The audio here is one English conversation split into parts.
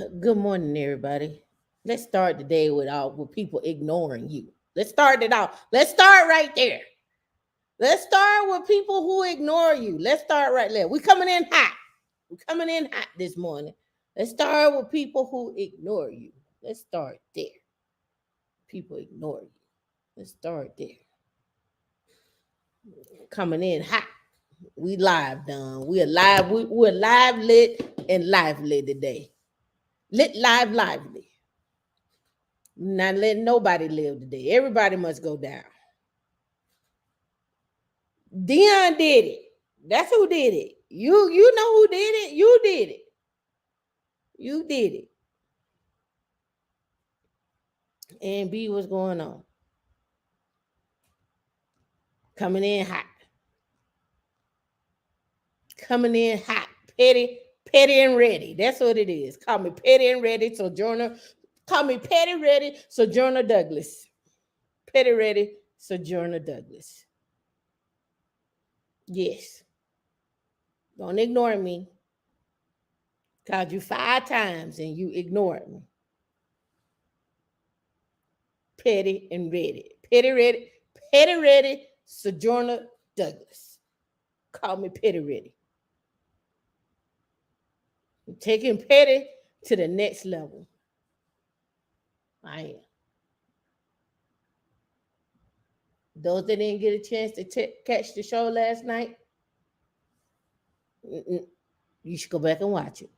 Good morning, everybody. Let's start the day with people ignoring you. Let's start it out. Let's start right there. Let's start with people who ignore you. Let's start right there. We're coming in hot. We're coming in hot this morning. Let's start with people who ignore you. Let's start there. People ignore you. Let's start there. Coming in hot. We live, done. We alive. We're live, lit, and lively today. Lit, live, lively. Not letting nobody live today. Everybody must go down. Dion did it. That's who did it. You know who did it. You did it. You did it. And B, what's going on? Coming in hot. Coming in hot. Petty and ready. That's what it is. Call me petty and ready. Sojourner. Call me petty ready. Sojourner Douglas. Petty ready. Sojourner Douglas. Yes. Don't ignore me. Called you 5 times and you ignored me. Petty and ready. Petty ready, Sojourner Douglas. Call me petty ready. I'm taking petty to the next level. I am. Those that didn't get a chance to catch the show last night, you should go back and watch it.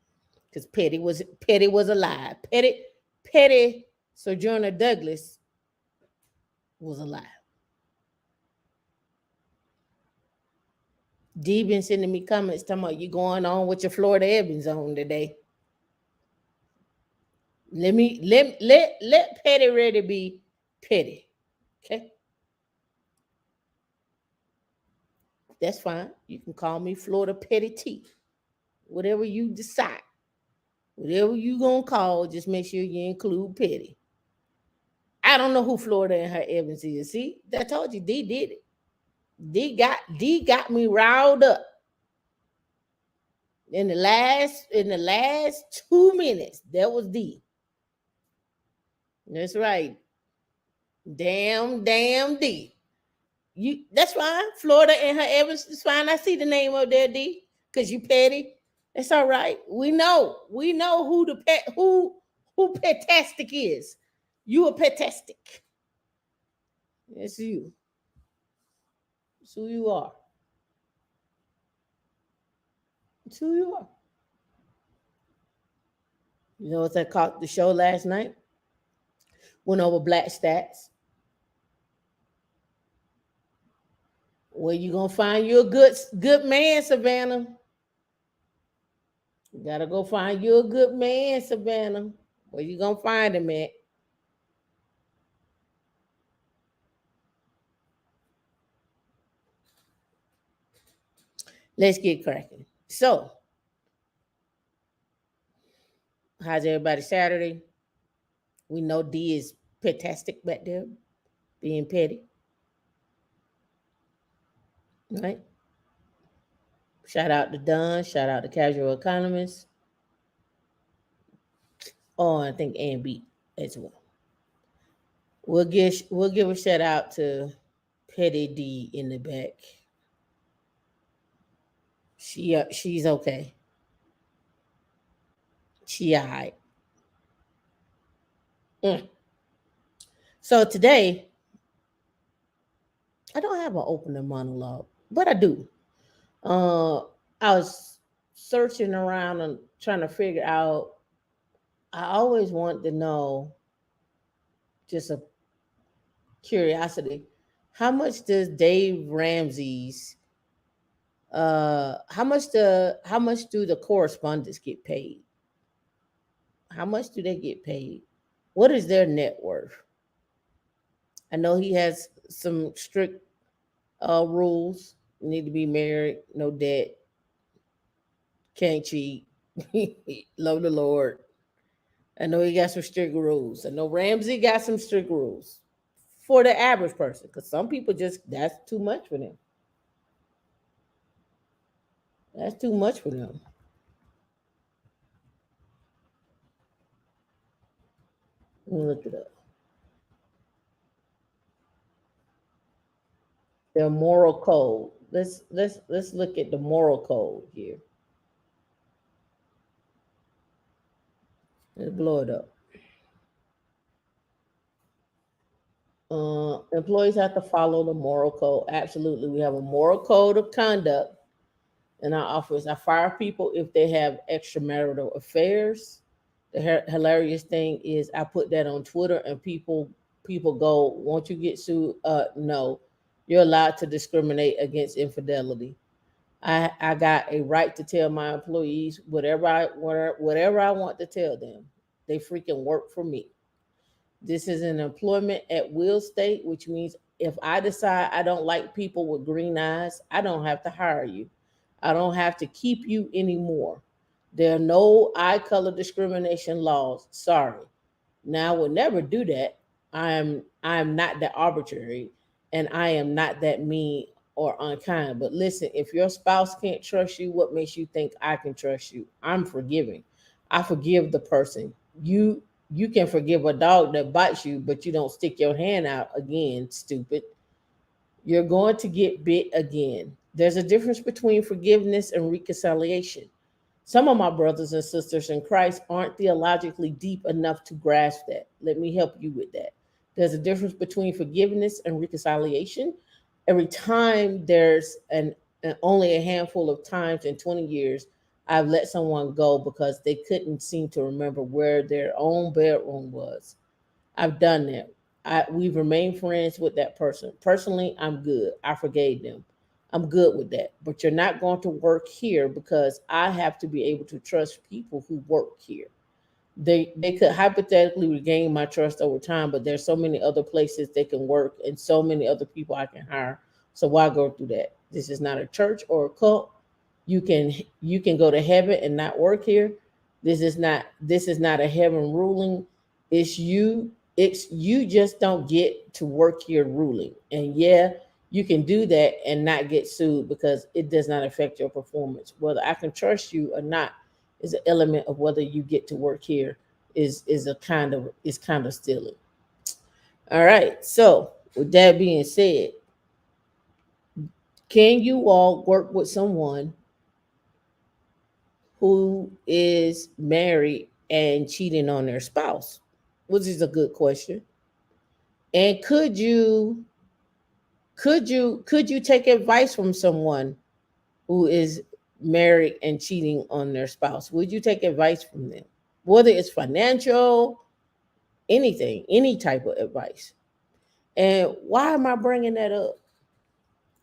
Because Petty was alive. Petty Sojourner Douglas was alive. D been sending me comments talking about you going on with your Florida Evans on today. Let Petty ready be petty. Okay. That's fine. You can call me Florida Petty T. Whatever you decide. Whatever you gonna call, just make sure you include petty. I don't know who Florida and her Evans is. See, I told you D did it. D got me riled up. In the last 2 minutes, that was D. That's right. Damn D. That's fine. Florida and her Evans is fine. I see the name up there, D. Cause you petty. That's all right. We know who the pet who petastic is. You a petastic. It's you. It's who you are. It's who you are. You know what I caught the show last night? Went over black stats. Where you gonna find you a good man, Savannah? You gotta go find you a good man, Savannah. Where you gonna find him at? Let's get cracking. So, how's everybody Saturday? We know D is petastic back there, being petty. Right? Shout out to Dunn. Shout out to Casual Economist. Oh, I think and B as well. We'll give a shout out to Petty D in the back. She's okay. She all right. So today, I don't have an opening monologue, but I do. I was searching around and trying to figure out. I always want to know, just a curiosity, how much does Dave Ramsey's how much do the correspondents get paid? How much do they get paid? What is their net worth? I know he has some strict rules. You need to be married, no debt, can't cheat, love the Lord. I know he got some strict rules. I know Ramsey got some strict rules for the average person, because some people that's too much for them. That's too much for them. Let me look it up. Their moral code. Let's look at the moral code here. Let's blow it up. Employees have to follow the moral code. Absolutely, we have a moral code of conduct in our office. I fire people if they have extramarital affairs. The hilarious thing is, I put that on Twitter, and people go, "Won't you get sued?" No, you're allowed to discriminate against infidelity. I got a right to tell my employees whatever I want to tell them. They freaking work for me. This is an employment at will state, which means if I decide I don't like people with green eyes, I don't have to hire you. I don't have to keep you anymore. There are no eye color discrimination laws. Sorry. Now I will never do that. I am not that arbitrary, and I am not that mean or unkind. But listen, if your spouse can't trust you, what makes you think I can trust you? I'm forgiving. I forgive the person. You can forgive a dog that bites you, but you don't stick your hand out again, stupid. You're going to get bit again. There's a difference between forgiveness and reconciliation. Some of my brothers and sisters in Christ aren't theologically deep enough to grasp that. Let me help you with that. There's a difference between forgiveness and reconciliation. Every time only a handful of times in 20 years, I've let someone go because they couldn't seem to remember where their own bedroom was. I've done that. We've remained friends with that person. Personally, I'm good. I forgave them. I'm good with that. But you're not going to work here because I have to be able to trust people who work here. They could hypothetically regain my trust over time, but there's so many other places they can work and so many other people I can hire. So why go through that? This is not a church or a cult. You can go to heaven and not work here. This is not a heaven ruling. It's you just don't get to work here ruling. And yeah, you can do that and not get sued because it does not affect your performance. Whether I can trust you or not is an element of whether you get to work here is kind of stealing. All right. So with that being said, can you all work with someone who is married and cheating on their spouse? Which is a good question. And could you take advice from someone who is married and cheating on their spouse? Would you take advice from them? Whether it's financial, anything, any type of advice. And why am I bringing that up?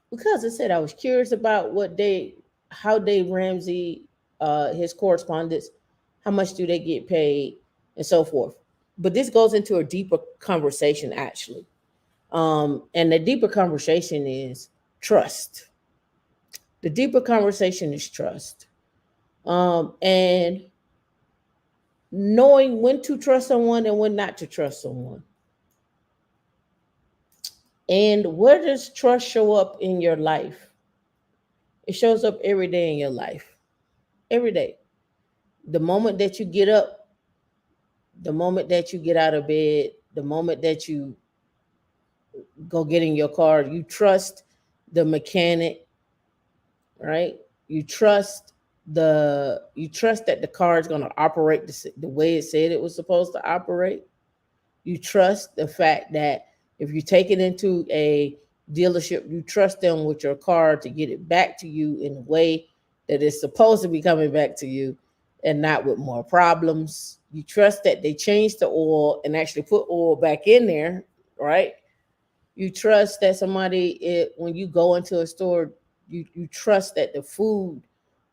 Because I said I was curious about how Dave Ramsey, his correspondents, how much do they get paid, and so forth. But this goes into a deeper conversation, actually. And the deeper conversation is trust. The deeper conversation is trust. And knowing when to trust someone and when not to trust someone. And where does trust show up in your life? It shows up every day in your life. Every day. The moment that you get up, the moment that you get out of bed, the moment that you go get in your car, you trust the mechanic, right? You trust that the car is going to operate the way it said it was supposed to operate. You trust the fact that if you take it into a dealership, you trust them with your car to get it back to you in a way that it's supposed to be coming back to you and not with more problems. You trust that they changed the oil and actually put oil back in there, right? You trust that when you go into a store, you trust that the food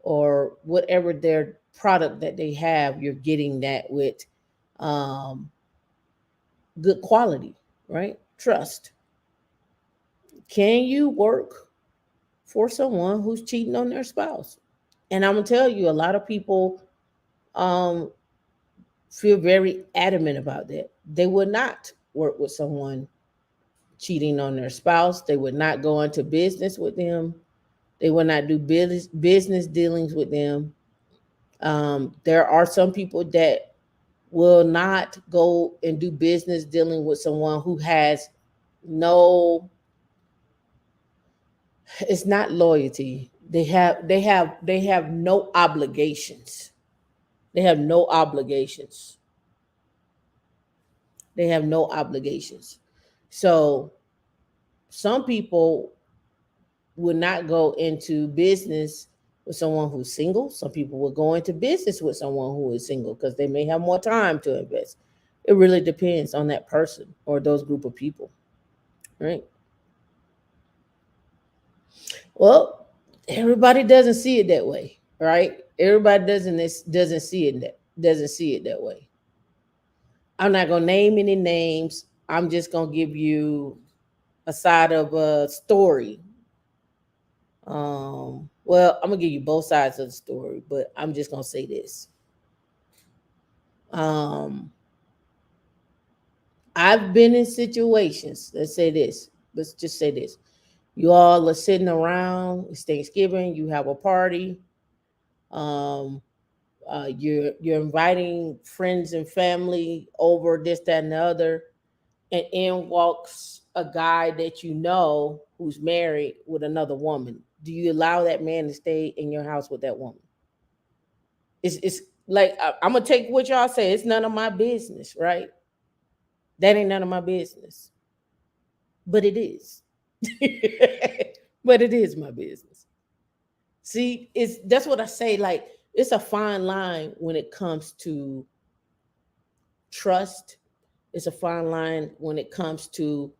or whatever their product that they have, you're getting that with um, good quality, right? Trust. Can you work for someone who's cheating on their spouse? And I'm gonna tell you, a lot of people um, feel very adamant about that. They would not work with someone cheating on their spouse. They would not go into business with them. They would not do business dealings with them. There are some people that will not go and do business dealing with someone who has no, it's not loyalty. They have no obligations. They have no obligations. They have no obligations. So some people would not go into business with someone who's single. Some people will go into business with someone who is single because they may have more time to invest. It really depends on that person or those group of people, right? Well, everybody doesn't see it that way, right? Everybody doesn't see it that way. I'm not gonna name any names. I'm just gonna give you a side of a story. Well, I'm gonna give you both sides of the story, but I'm just gonna say this. Um, I've been in situations. Let's say this. Let's just say this. You all are sitting around. It's Thanksgiving. You have a party. Um, you're inviting friends and family over. This, that, and the other. And in walks a guy that you know who's married with another woman. Do you allow that man to stay in your house with that woman? It's like I'm gonna take what y'all say. It's none of my business, right? That ain't none of my business, but it is. But it is my business. See, it's that's what I say. Like it's a fine line when it comes to trust. It's a fine line when it comes to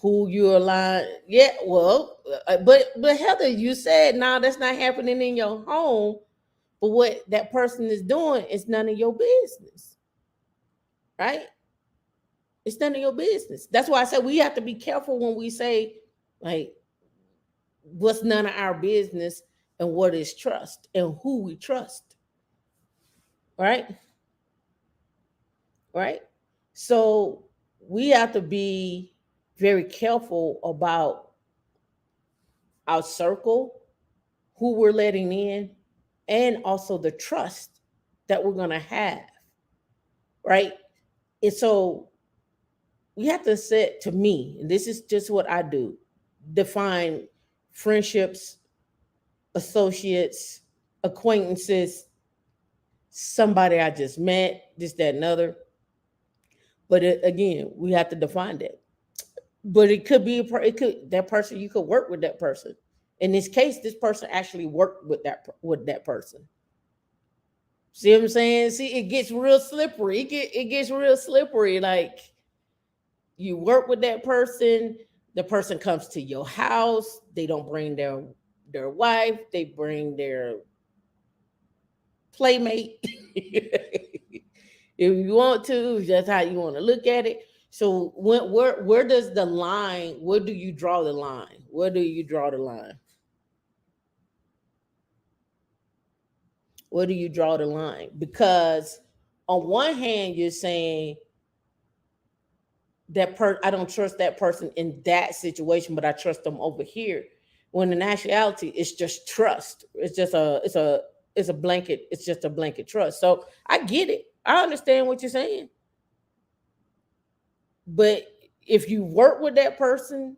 who you align. Yeah, well, but Heather, you said now that's not happening in your home. But what that person is doing is none of your business, right? It's none of your business. That's why I said we have to be careful when we say like what's none of our business and what is trust and who we trust, right? Right? So we have to be very careful about our circle, who we're letting in, and also the trust that we're going to have, right? And so we have to set, to me, and this is just what I do, define friendships, associates, acquaintances, somebody I just met, this, that, and other. But again, we have to define that. But it could be it could that person, you could work with that person. In this case, this person actually worked with that person. See what I'm saying? See, it gets real slippery. It gets real slippery. Like you work with that person, the person comes to your house, they don't bring their wife, they bring their playmate. If you want to, that's how you want to look at it. So where does the line? Where do you draw the line? Where do you draw the line? Where do you draw the line? Because on one hand, you're saying I don't trust that person in that situation, but I trust them over here. When in actuality, it's just trust. It's a blanket. It's just a blanket trust. So I get it. I understand what you're saying. But if you work with that person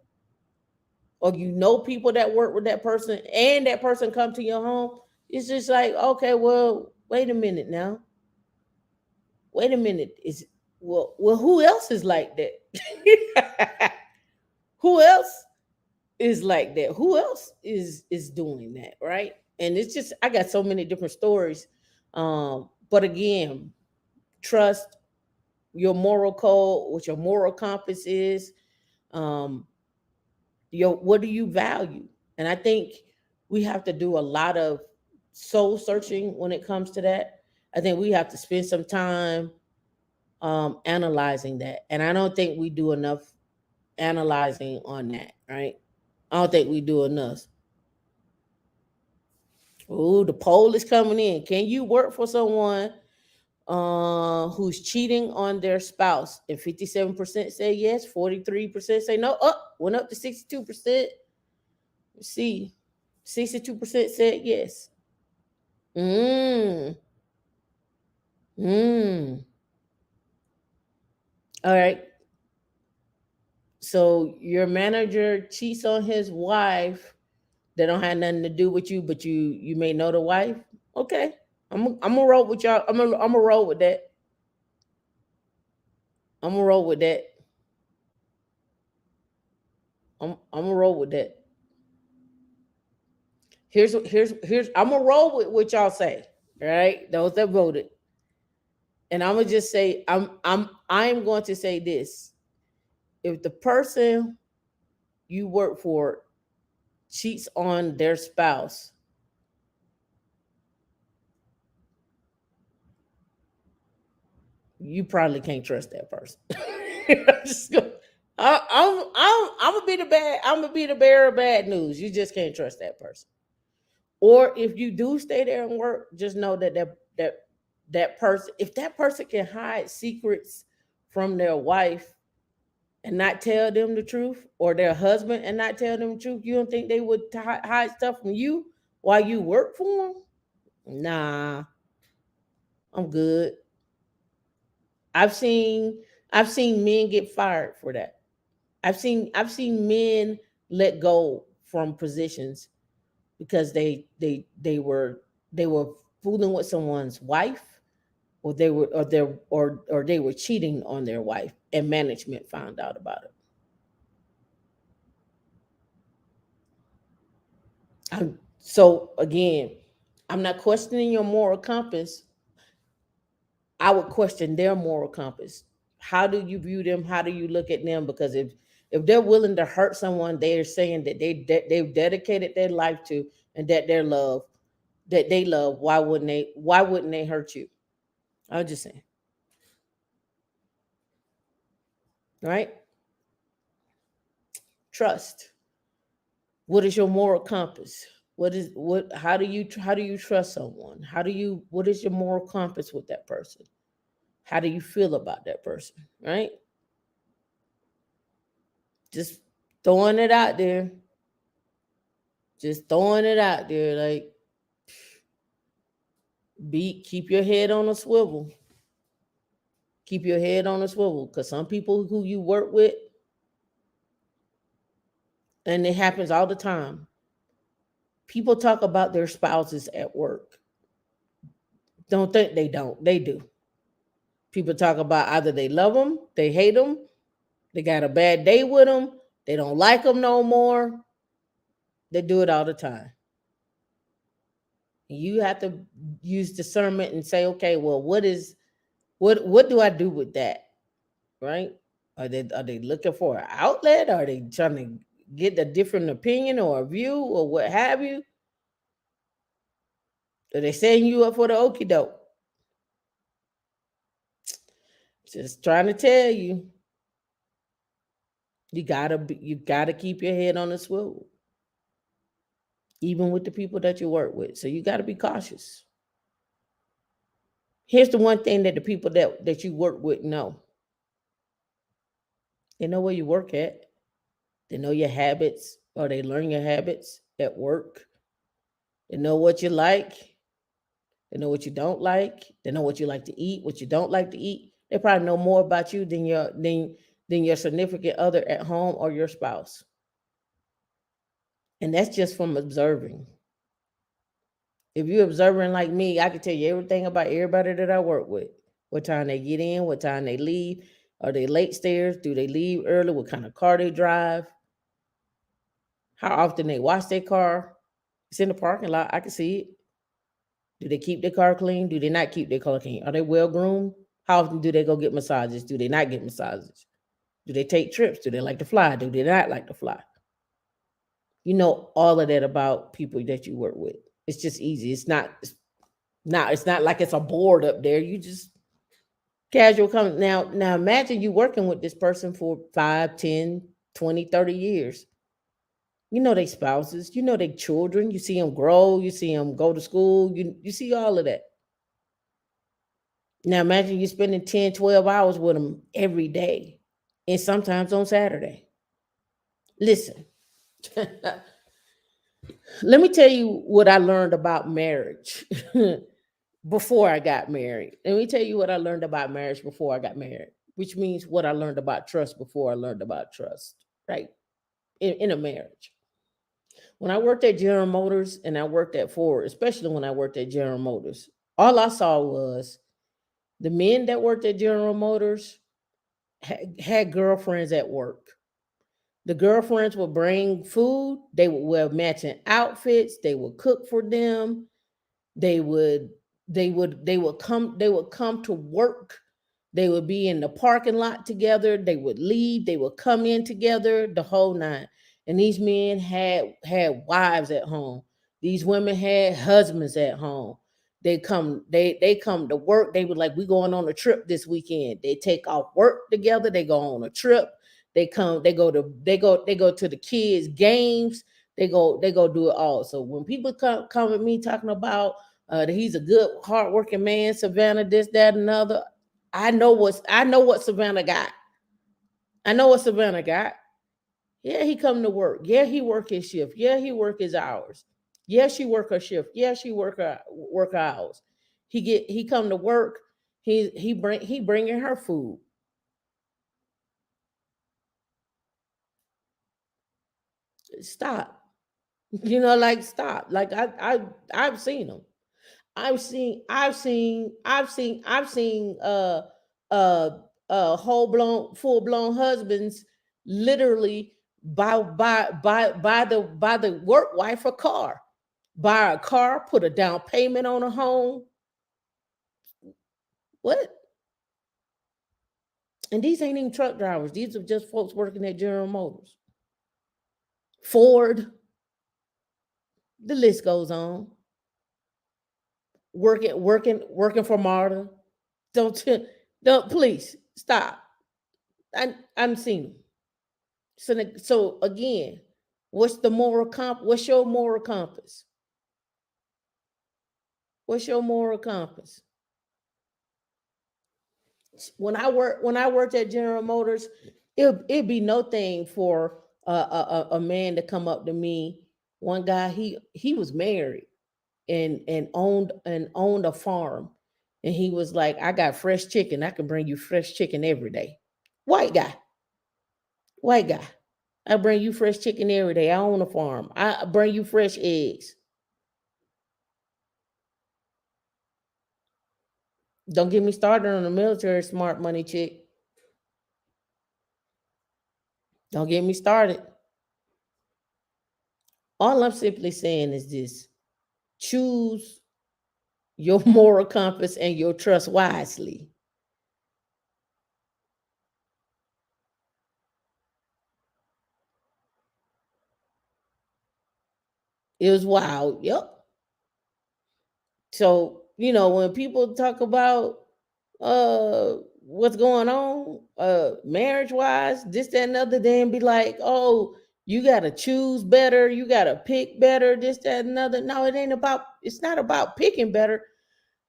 or you know people that work with that person and that person come to your home, it's just like, okay, well, wait a minute now. Wait a minute. Who else is like that? Who else is like that? Who else is doing that, right? And it's just I got so many different stories. But again, trust your moral code, what your moral compass is. Um, what do you value? And I think we have to do a lot of soul searching when it comes to that. I think we have to spend some time analyzing that, and I don't think we do enough analyzing on that, right? I don't think we do enough. Oh, the poll is coming in. Can you work for someone who's cheating on their spouse? And 57% say yes, 43% say no. Oh, went up to 62%. Let's see. 62% said yes. Mm. Mm. All right. So your manager cheats on his wife. They don't have nothing to do with you, but you may know the wife. Okay. I'm gonna roll with y'all. I'm gonna roll with that. I'm gonna roll with that. I'm gonna roll with that. Here's I'm gonna roll with what y'all say. All right, those that voted, and I'm gonna just say I'm going to say this: if the person you work for cheats on their spouse, you probably can't trust that person. I'm just gonna, I'm gonna be the bad. I'm gonna be the bearer of bad news. You just can't trust that person. Or if you do stay there and work, just know that person, if that person can hide secrets from their wife and not tell them the truth, or their husband and not tell them the truth, you don't think they would hide stuff from you while you work for them? Nah, I'm good. I've seen I've seen men get fired for that. I've seen men let go from positions because they were fooling with someone's wife, or they were cheating on their wife, and management found out about it. So again, I'm not questioning your moral compass. I would question their moral compass. How do you view them? How do you look at them? Because if they're willing to hurt someone, they're saying that they've dedicated their life to, and that they love. Why wouldn't they hurt you? I was just saying, right? Trust. What is your moral compass? How do you trust someone? What is your moral compass with that person? How do you feel about that person? Right? Just throwing it out there. Just throwing it out there. Like, keep your head on a swivel. Keep your head on a swivel. Because some people who you work with, and it happens all the time, people talk about their spouses at work. Don't think they don't. They do. People talk about either they love them, they hate them, they got a bad day with them, they don't like them no more. They do it all the time. You have to use discernment and say, okay, well, what do I do with that? Right? Are they looking for an outlet? Are they trying to get a different opinion or a view or what have you? Are they setting you up for the okie doke? Just trying to tell you, you gotta keep your head on the swivel, even with the people that you work with. So you gotta be cautious. Here's the one thing that the people that you work with know. They know where you work at. They know your habits, or they learn your habits at work. They know what you like. They know what you don't like. They know what you like to eat, what you don't like to eat. They probably know more about you than your significant other at home or your spouse. And that's just from observing. If you're observing like me, I can tell you everything about everybody that I work with. What time they get in, what time they leave. Are they late stairs? Do they leave early? What kind of car they drive? How often they wash their car? It's in the parking lot. I can see it. Do they keep their car clean? Do they not keep their car clean? Are they well groomed? How often do they go get massages? Do they not get massages? Do they take trips? Do they like to fly? Do they not like to fly? You know all of that about people that you work with. It's just easy. It's not like it's a board up there. You just casual come. Now imagine you working with this person for 5, 10, 20, 30 years. You know they spouses, you know they children, you see them grow, you see them go to school, you see all of that. Now imagine you spending 10, 12 hours with them every day, and sometimes on Saturday. Listen, let me tell you what I learned about marriage before I got married. Let me tell you what I learned about marriage before I got married. which means what I learned about trust before I learned about trust, right? In a marriage. When I worked at General Motors and I worked at Ford, especially when I worked at General Motors, all I saw was the men that worked at General Motors had girlfriends at work. The girlfriends would bring food, they would wear matching outfits, they would cook for them, they would they would come to work, they would be in the parking lot together, they would leave, they would come in together, the whole nine. And these men had wives at home, these women had husbands at home. They come to work, they were like, we going on a trip this weekend. They take off work together, they go on a trip, they go to the kids games, they go do it all. So when people come at me talking about that he's a good, hardworking man, Savannah, this, that, and another. I know what Savannah got. I know what Savannah got. Yeah, he come to work. Yeah, he work his shift. Yeah, he work his hours. Yeah, she work her shift. Yeah, she work hours. He come to work. He bringing her food. Stop. Like stop. Like I've seen them. I've seen uh full blown husbands literally buy the work wife a car. Buy a car, put a down payment on a home. What? And these ain't even truck drivers. These are just folks working at General Motors. Ford, the list goes on. Working for Marta. Don't don't please stop. I'm seen them. So again, what's your moral compass? What's your moral compass? When I worked at General Motors, it'd be no thing for a man to come up to me. One guy, he was married and owned a farm, and he was like, I got fresh chicken. I can bring you fresh chicken every day. White guy, white guy. I bring you fresh chicken every day. I own a farm. I bring you fresh eggs. Don't get me started on the military smart money chick. Don't get me started. All I'm simply saying is this: choose your moral compass and your trust wisely. It was wild. Yep. So, when people talk about what's going on, marriage wise, this, that, and other, then be like, oh, you gotta choose better, you gotta pick better, this, that, and other. No, it's not about picking better.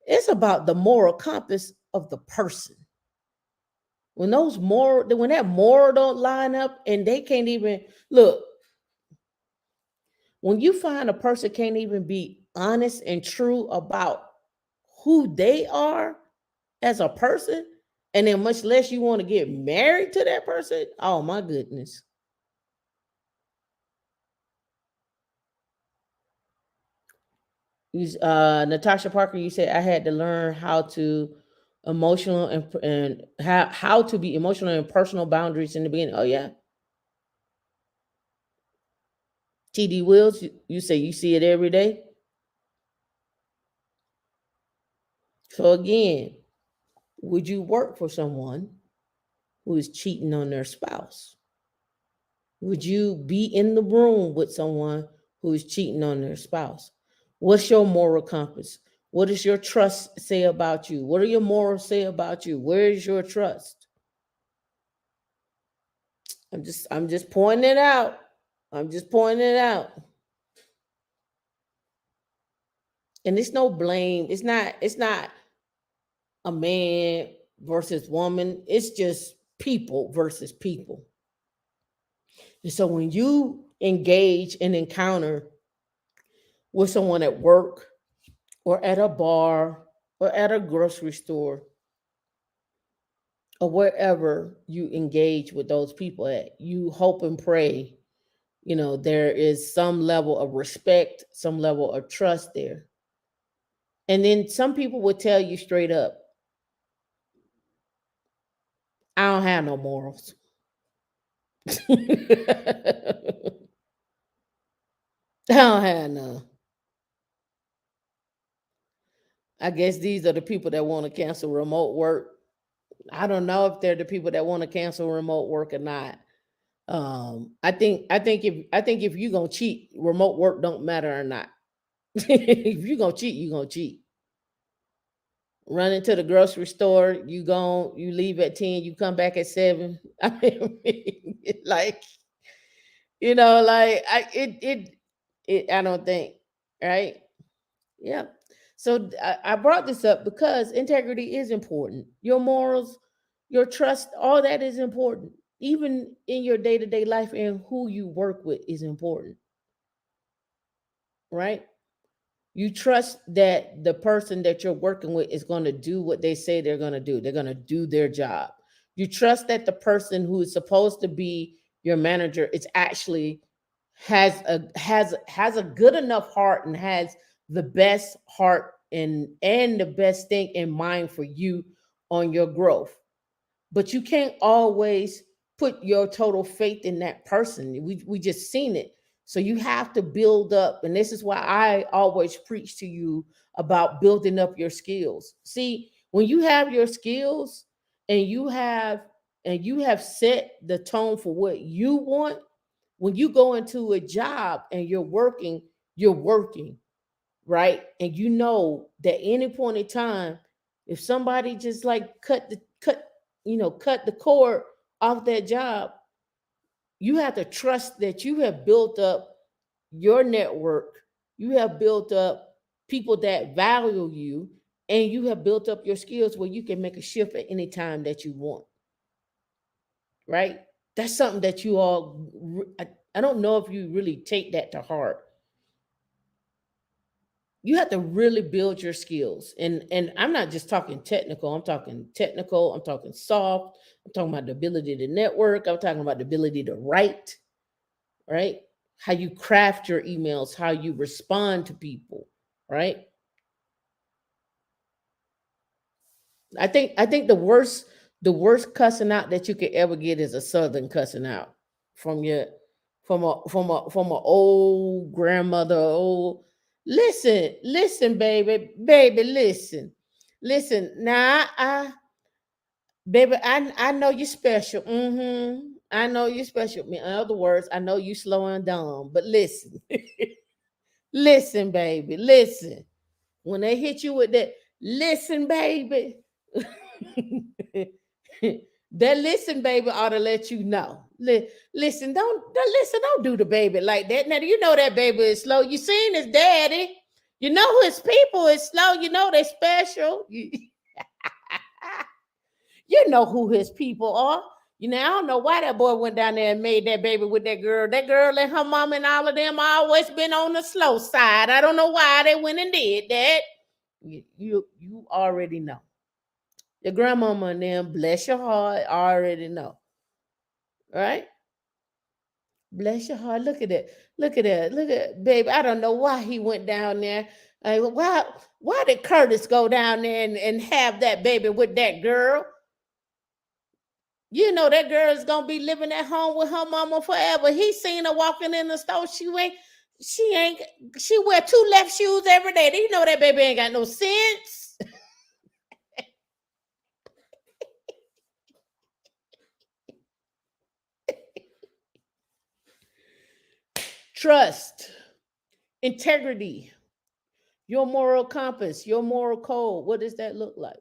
It's about the moral compass of the person. When that moral don't line up and they can't even look, when you find a person can't even be honest and true about who they are as a person, and then much less you want to get married to that person, oh my goodness. Natasha Parker, you said I had to learn how to emotional and how to be emotional and personal boundaries in the beginning. Oh yeah. TD Wills, you say you see it every day. So again, would you work for someone who is cheating on their spouse? Would you be in the room with someone who is cheating on their spouse? What's your moral compass? What does your trust say about you? What do your morals say about you? Where is your trust? I'm just pointing it out. I'm just pointing it out. And it's no blame. It's not a man versus woman. It's just people versus people. And so when you engage and encounter with someone at work or at a bar or at a grocery store, or wherever you engage with those people at, you hope and pray, there is some level of respect, some level of trust there. And then some people would tell you straight up, I don't have no morals. I don't have none. I guess these are the people that want to cancel remote work. I don't know if they're the people that want to cancel remote work or not. I think if you're gonna cheat, remote work don't matter or not. If you're gonna cheat, you're gonna cheat. Run into the grocery store, you leave at 10, you come back at 7. I mean, like, like I don't think, right? Yeah. So I brought this up because integrity is important. Your morals, your trust, all that is important. Even in your day to day life, and who you work with is important, right? You trust that the person that you're working with is going to do what they say they're going to do. They're going to do their job. You trust that the person who is supposed to be your manager is actually has a good enough heart and has the best heart and the best thing in mind for you on your growth. But you can't always put your total faith in that person. We just seen it. So you have to build up, and this is why I always preach to you about building up your skills. See, when you have your skills and you have set the tone for what you want, when you go into a job and you're working, right? And you know that any point in time, if somebody just like cut the cord off that job, you have to trust that you have built up your network, you have built up people that value you, and you have built up your skills where you can make a shift at any time that you want, right? That's something that you all, I don't know if you really take that to heart. You have to really build your skills, and I'm not just talking technical, I'm talking soft, I'm talking about the ability to network, I'm talking about the ability to write, right? How you craft your emails, how you respond to people, right? I think the worst cussing out that you could ever get is a southern cussing out from your from a old grandmother. Old, listen, baby, listen. Now, baby, I know you special. I know you special. In other words, I know you slow and dumb. But listen, listen, baby, listen. When they hit you with that, listen, baby. That listen, baby, ought to let you know. Listen, don't do the baby like that. Now you know that baby is slow. You seen his daddy. You know his people is slow. You know they special. You know who his people are. I don't know why that boy went down there and made that baby with that girl. That girl and her mom and all of them always been on the slow side. I don't know why they went and did that. You already know. Your grandmama and them, bless your heart, already know. Right? Bless your heart. Look at that. Look at that. Look at baby. I don't know why he went down there. Why did Curtis go down there and have that baby with that girl? You know that girl is gonna be living at home with her mama forever. He seen her walking in the store. She ain't she wear two left shoes every day. Do you know that baby ain't got no sense? Trust, integrity, your moral compass, your moral code. What does that look like?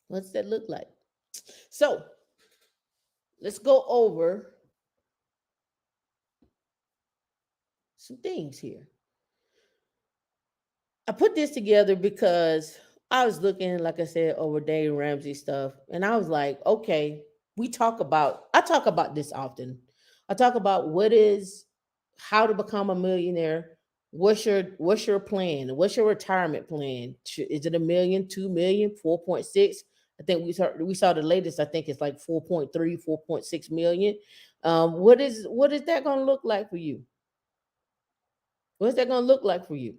What's that look like? So let's go over some things here. I put this together because I was looking, like I said, over Dave Ramsey stuff, and I was like, okay, I talk about this often. I talk about how to become a millionaire, What's your plan? What's your retirement plan? Is it a million, 2 million, 4.6? I think we saw the latest. I think it's like 4.3, 4.6 million. What is that going to look like for you? What's that going to look like for you?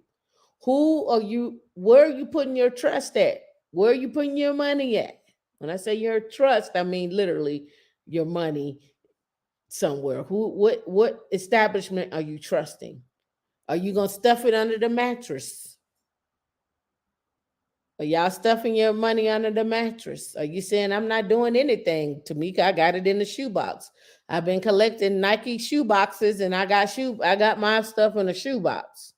Who are you? Where are you putting your trust at? Where are you putting your money at? When I say your trust, I mean literally your money somewhere. What establishment are you trusting? Are you gonna stuff it under the mattress? Are y'all stuffing your money under the mattress? Are you saying I'm not doing anything? Tamika, I got it in the shoebox. I've been collecting Nike shoe boxes and I got my stuff in a shoebox.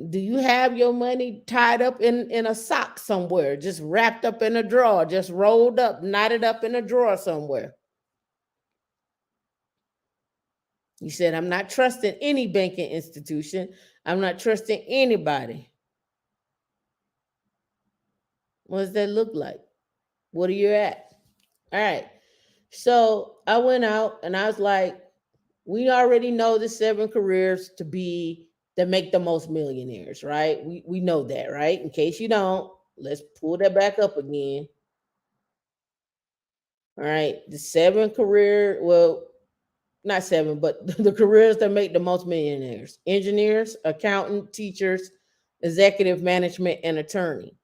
Do you have your money tied up in a sock somewhere, just wrapped up in a drawer, just rolled up, knotted up in a drawer somewhere? You said, I'm not trusting any banking institution. I'm not trusting anybody. What does that look like? What are you at? All right. So I went out and I was like, we already know the 7 careers that make the most millionaires, right? We know that, right? In case you don't, let's pull that back up again. All right. The 7 career, well, not seven, but the careers that make the most millionaires: engineers, accountant, teachers, executive management, and attorney.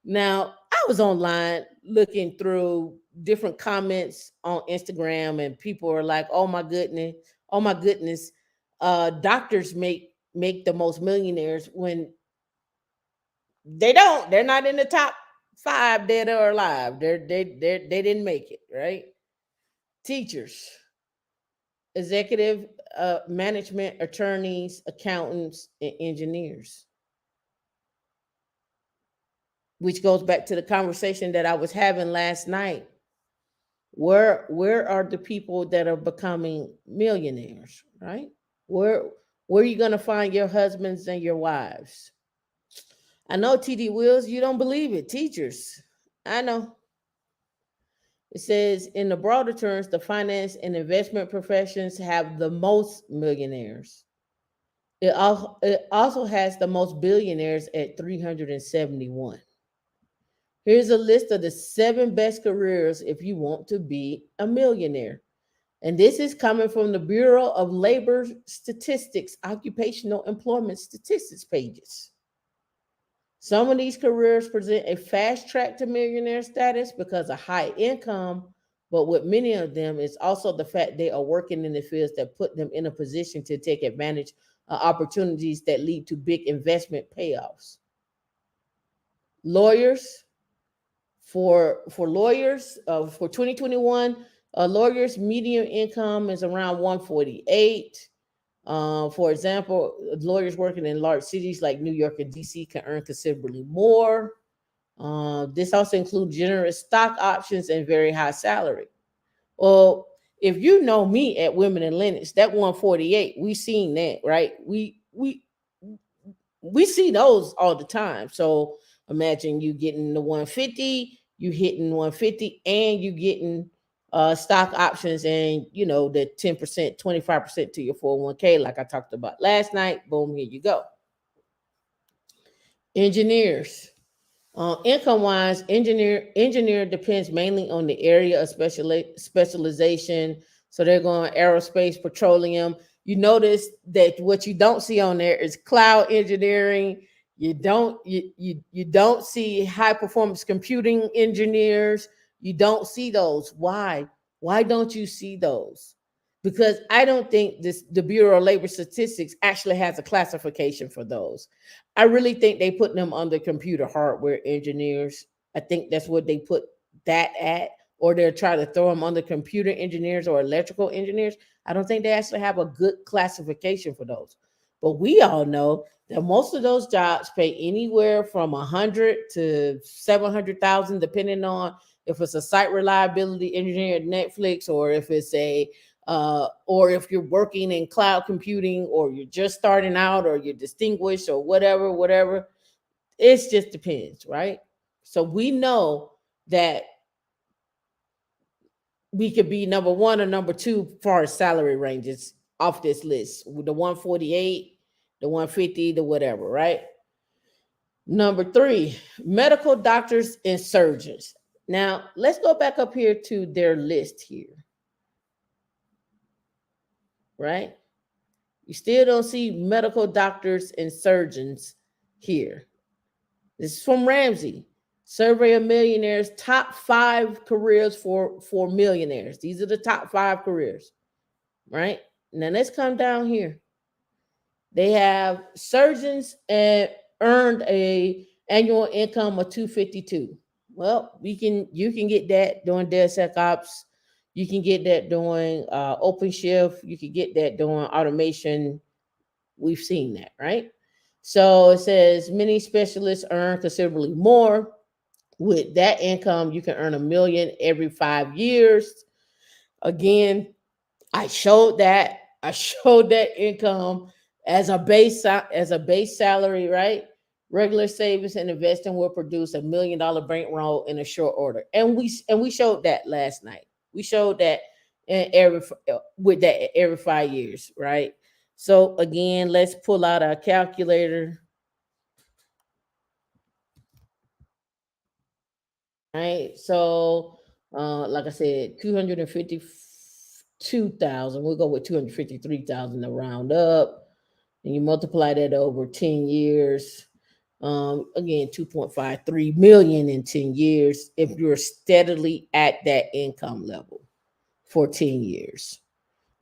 Now, I was online looking through different comments on Instagram, and people are like, oh my goodness, doctors make the most millionaires when they don't. They're not in the top five dead or alive. They didn't make it, right? Teachers, executive management, attorneys, accountants, and engineers, which goes back to the conversation that I was having last night. Where are the people that are becoming millionaires, right? Where are you going to find your husbands and your wives? I know, TD Wills, you don't believe it. Teachers, I know. It says, in the broader terms, the finance and investment professions have the most millionaires. It also has the most billionaires at 371. Here's a list of the 7 best careers if you want to be a millionaire. And this is coming from the Bureau of Labor Statistics, Occupational Employment Statistics pages. Some of these careers present a fast track to millionaire status because of high income, but with many of them, it's also the fact they are working in the fields that put them in a position to take advantage of opportunities that lead to big investment payoffs. Lawyers, for lawyers, for 2021, lawyers' median income is around 148. For example, lawyers working in large cities like New York and DC can earn considerably more. This also includes generous stock options and very high salary. Well, if you know me at Women in Linux, that 148, we seen that, right? We see those all the time. So imagine you getting the 150, you hitting 150, and you getting stock options, and the 10%, 25% to your 401k, like I talked about last night. Boom, here you go. Engineers. Income wise, engineer depends mainly on the area of specialization. So they're going aerospace, petroleum. You notice that what you don't see on there is cloud engineering. You don't see high performance computing engineers. You don't see those. Why don't you see those? Because I don't think the Bureau of Labor Statistics actually has a classification for those. I really think they put them under computer hardware engineers. I think that's what they put that at, or they're trying to throw them under computer engineers or electrical engineers. I don't think they actually have a good classification for those. But we all know that most of those jobs pay anywhere from 100 to 700,000, depending on if it's a site reliability engineer at Netflix, or if it's or if you're working in cloud computing, or you're just starting out, or you're distinguished, or whatever. It just depends, right? So we know that we could be number one or number two as far as salary ranges off this list with the 148, the 150, the whatever, right? Number three, medical doctors and surgeons. Now, let's go back up here to their list here, right? You still don't see medical doctors and surgeons here. This is from Ramsey. Survey of millionaires, top 5 careers for millionaires. These are the top 5 careers, right? Now let's come down here. They have surgeons and earned a annual income of 252. Well, you can get that doing DevSecOps. You can get that doing OpenShift. You can get that doing automation. We've seen that, right? So it says many specialists earn considerably more. With that income, you can earn $1 million every 5 years. Again, I showed that. I showed that income as a base salary, right? Regular savings and investing will produce $1 million bankroll in a short order, and we showed that last night. We showed that in with that every 5 years, right? So again, let's pull out our calculator. Right. So, like I said, 252,000. We'll go with 253,000 to round up, and you multiply that over 10 years. Again, 2.53 million in 10 years. If you're steadily at that income level for 10 years.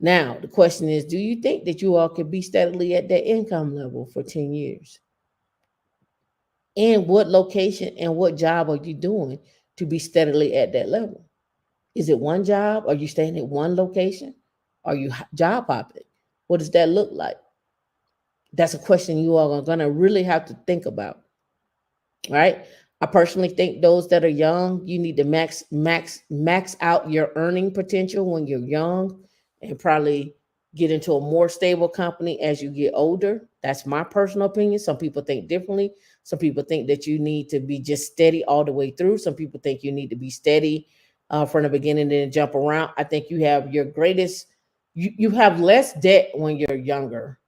Now, the question is, do you think that you all could be steadily at that income level for 10 years? And what location and what job are you doing to be steadily at that level? Is it one job? Are you staying at one location? Are you job hopping? What does that look like? That's a question you all are going to really have to think about, right? I personally think those that are young, you need to max out your earning potential when you're young, and probably get into a more stable company as you get older. That's my personal opinion. Some people think differently. Some people think that you need to be just steady all the way through. Some people think you need to be steady from the beginning and then jump around. I think you have your greatest, you have less debt when you're younger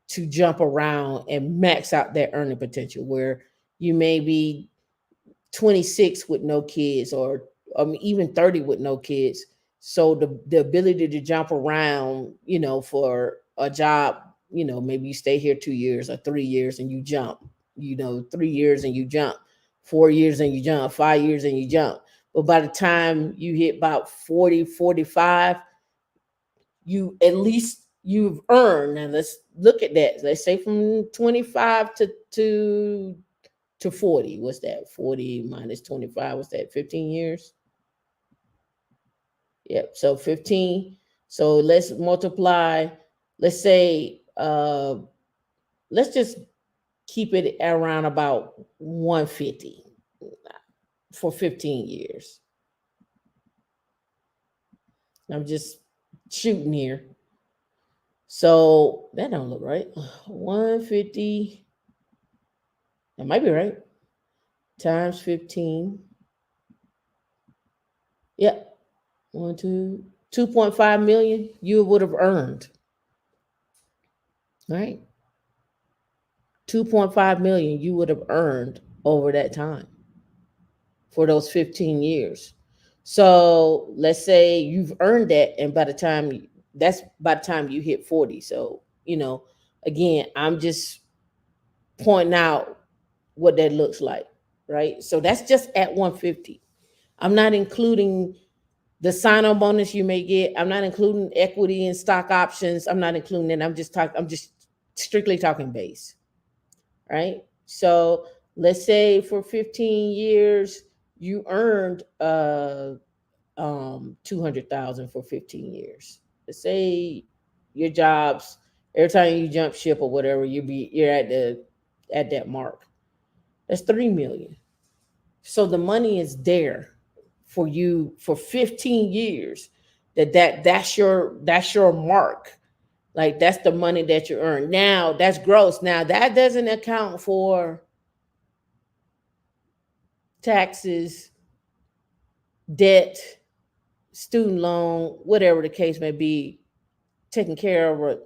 to jump around and max out that earning potential, where you may be 26 with no kids, or even 30 with no kids. So the ability to jump around, for a job, maybe you stay here 2 years or 3 years and you jump, 3 years and you jump, 4 years and you jump, 5 years and you jump. But by the time you hit about 40, 45, you at least you've earned. And let's look at that. Let's say from 25 to 40. What's that? 40 minus 25. What's that? 15 years? Yep. So 15. So let's multiply. Let's say, let's just keep it around about 150 for 15 years. I'm just shooting here. So that don't look right. 150. That might be right. Times 15. Yep. 2.5 million you would have earned. Right? 2.5 million you would have earned over that time for those 15 years. So let's say you've earned that, and by the time you hit 40. So, again, I'm just pointing out what that looks like, right? So that's just at 150. I'm not including the sign-on bonus you may get. I'm not including equity and stock options. I'm not including that. I'm just strictly talking base, right? So let's say for 15 years you earned 200,000 for 15 years. Let's say your jobs, every time you jump ship or whatever, you're at that mark. That's 3 million. So the money is there for you for 15 years. That's your mark. Like, that's the money that you earn. Now that's gross. Now that doesn't account for taxes, debt, student loan, whatever the case may be. taking care of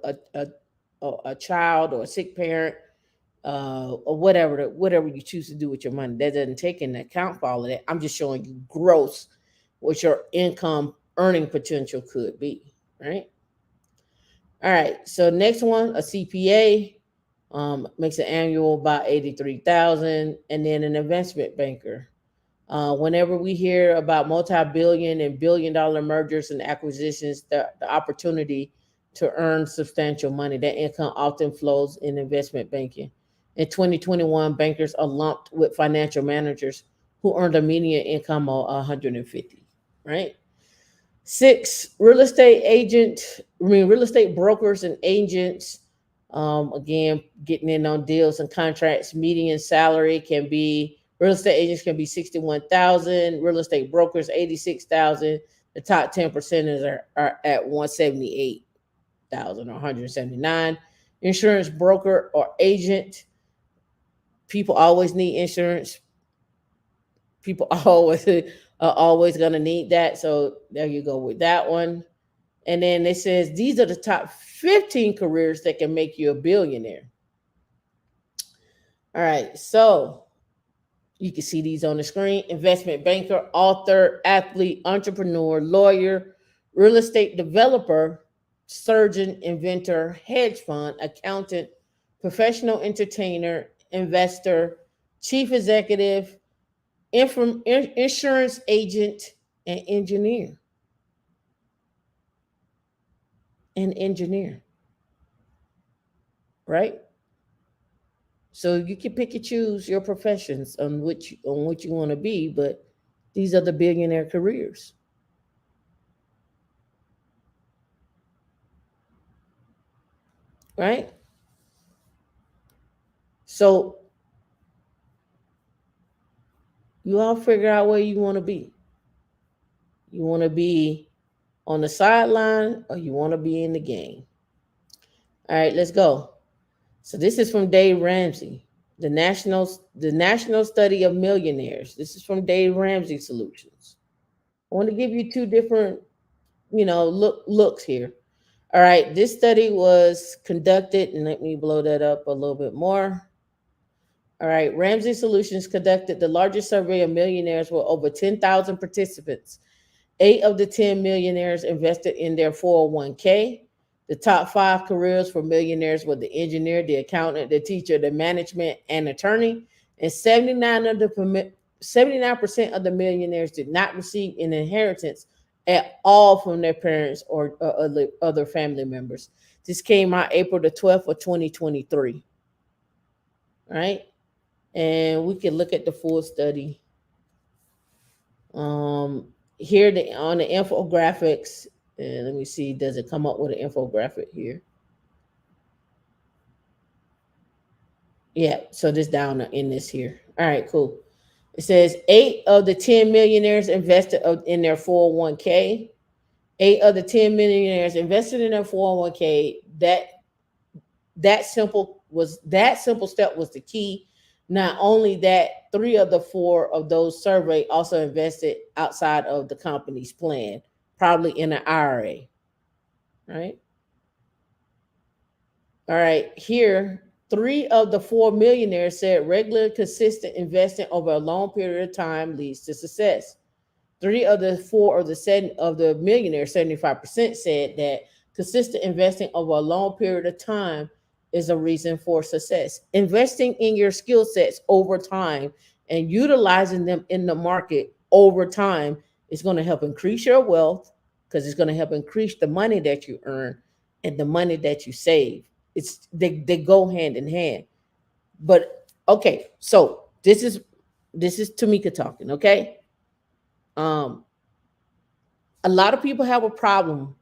a child or a sick parent, or whatever you choose to do with your money. That doesn't take into account for all of that. I'm just showing you gross what your income earning potential could be, right? All right. So next one, a CPA, makes an annual about 83,000, and then an investment banker. Whenever we hear about multi-billion and billion-dollar mergers and acquisitions, the opportunity to earn substantial money, that income often flows in investment banking. In 2021, bankers are lumped with financial managers who earned a median income of 150, right? Six, real estate brokers and agents. Again, getting in on deals and contracts. Median salary can be real estate agents can be 61,000. Real estate brokers 86,000. The top 10% are at 178,000 or 179. Insurance broker or agent. People always need insurance. People always are always gonna need that. So there you go with that one. And then it says these are the top 15 careers that can make you a billionaire. All right. So you can see these on the screen: investment banker, author, athlete, entrepreneur, lawyer, real estate developer, surgeon, inventor, hedge fund, accountant, professional entertainer, investor, chief executive, insurance agent, and engineer. And engineer, right? So you can pick and choose your professions on what you want to be, but these are the billionaire careers, right? So you all figure out where you want to be. You want to be on the sideline or you want to be in the game. All right, let's go. So this is from Dave Ramsey, the National Study of Millionaires. This is from Dave Ramsey Solutions. I want to give you two different, looks here. All right, this study was conducted, and let me blow that up a little bit more. All right, Ramsey Solutions conducted the largest survey of millionaires with over 10,000 participants. 8 of the 10 millionaires invested in their 401k. The top five careers for millionaires were the engineer, the accountant, the teacher, the management, and attorney. And 79% of the millionaires did not receive an inheritance at all from their parents or other family members. This came out April the 12th of 2023. Right? And we can look at the full study. Here on the infographics, and let me see, does it come up with an infographic here? Yeah, so this down in this here. All right, cool. It says 8 of the 10 millionaires invested in their 401k. 8 of the 10 millionaires invested in their 401k. That simple step was the key. Not only that, 3 of the 4 of those surveyed also invested outside of the company's plan, probably in an IRA. Right? All right, here, 3 of the 4 millionaires said regular, consistent investing over a long period of time leads to success. 3 of the 4 of the millionaires, 75%, said that consistent investing over a long period of time is a reason for success. Investing in your skill sets over time and utilizing them in the market over time is going to help increase your wealth, because it's going to help increase the money that you earn and the money that you save. They go hand in hand. But okay, so this is Tameika talking, okay? Um a lot of people have a problem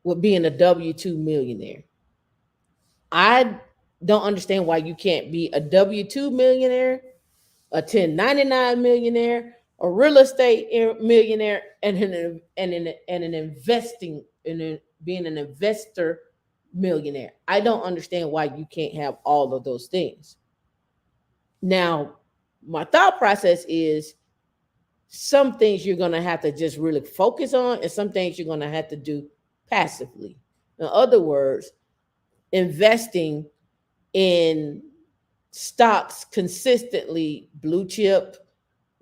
with being a W2 millionaire. I don't understand why you can't be a W2 millionaire, a 1099 millionaire, a real estate millionaire, and an investing and being an investor millionaire. I don't understand why you can't have all of those things. Now, my thought process is some things you're going to have to just really focus on, and some things you're going to have to do passively. In other words, investing in stocks consistently, blue chip,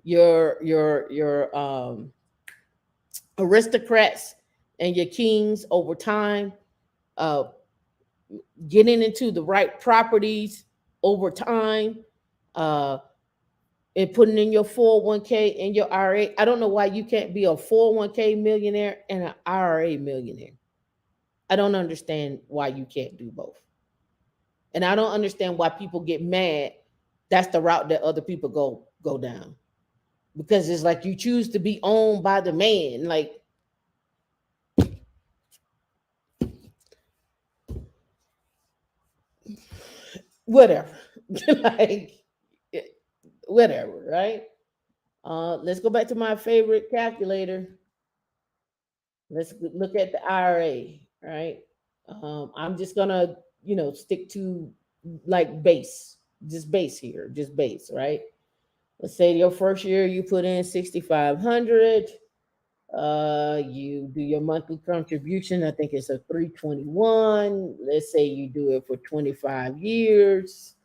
your aristocrats and your kings over time, uh, getting into the right properties over time, uh, and putting in your 401k and your IRA. I don't know why you can't be a 401k millionaire and an IRA millionaire. I don't understand why you can't do both. And I don't understand why people get mad. That's the route that other people go down. Because it's like you choose to be owned by the man. Like, whatever. Like, whatever, right? Let's go back to my favorite calculator. Let's look at the IRA, right? I'm just gonna, stick to like base, just base here, just base, right? Let's say your first year you put in 6,500. You do your monthly contribution. I think it's a 321. Let's say you do it for 25 years.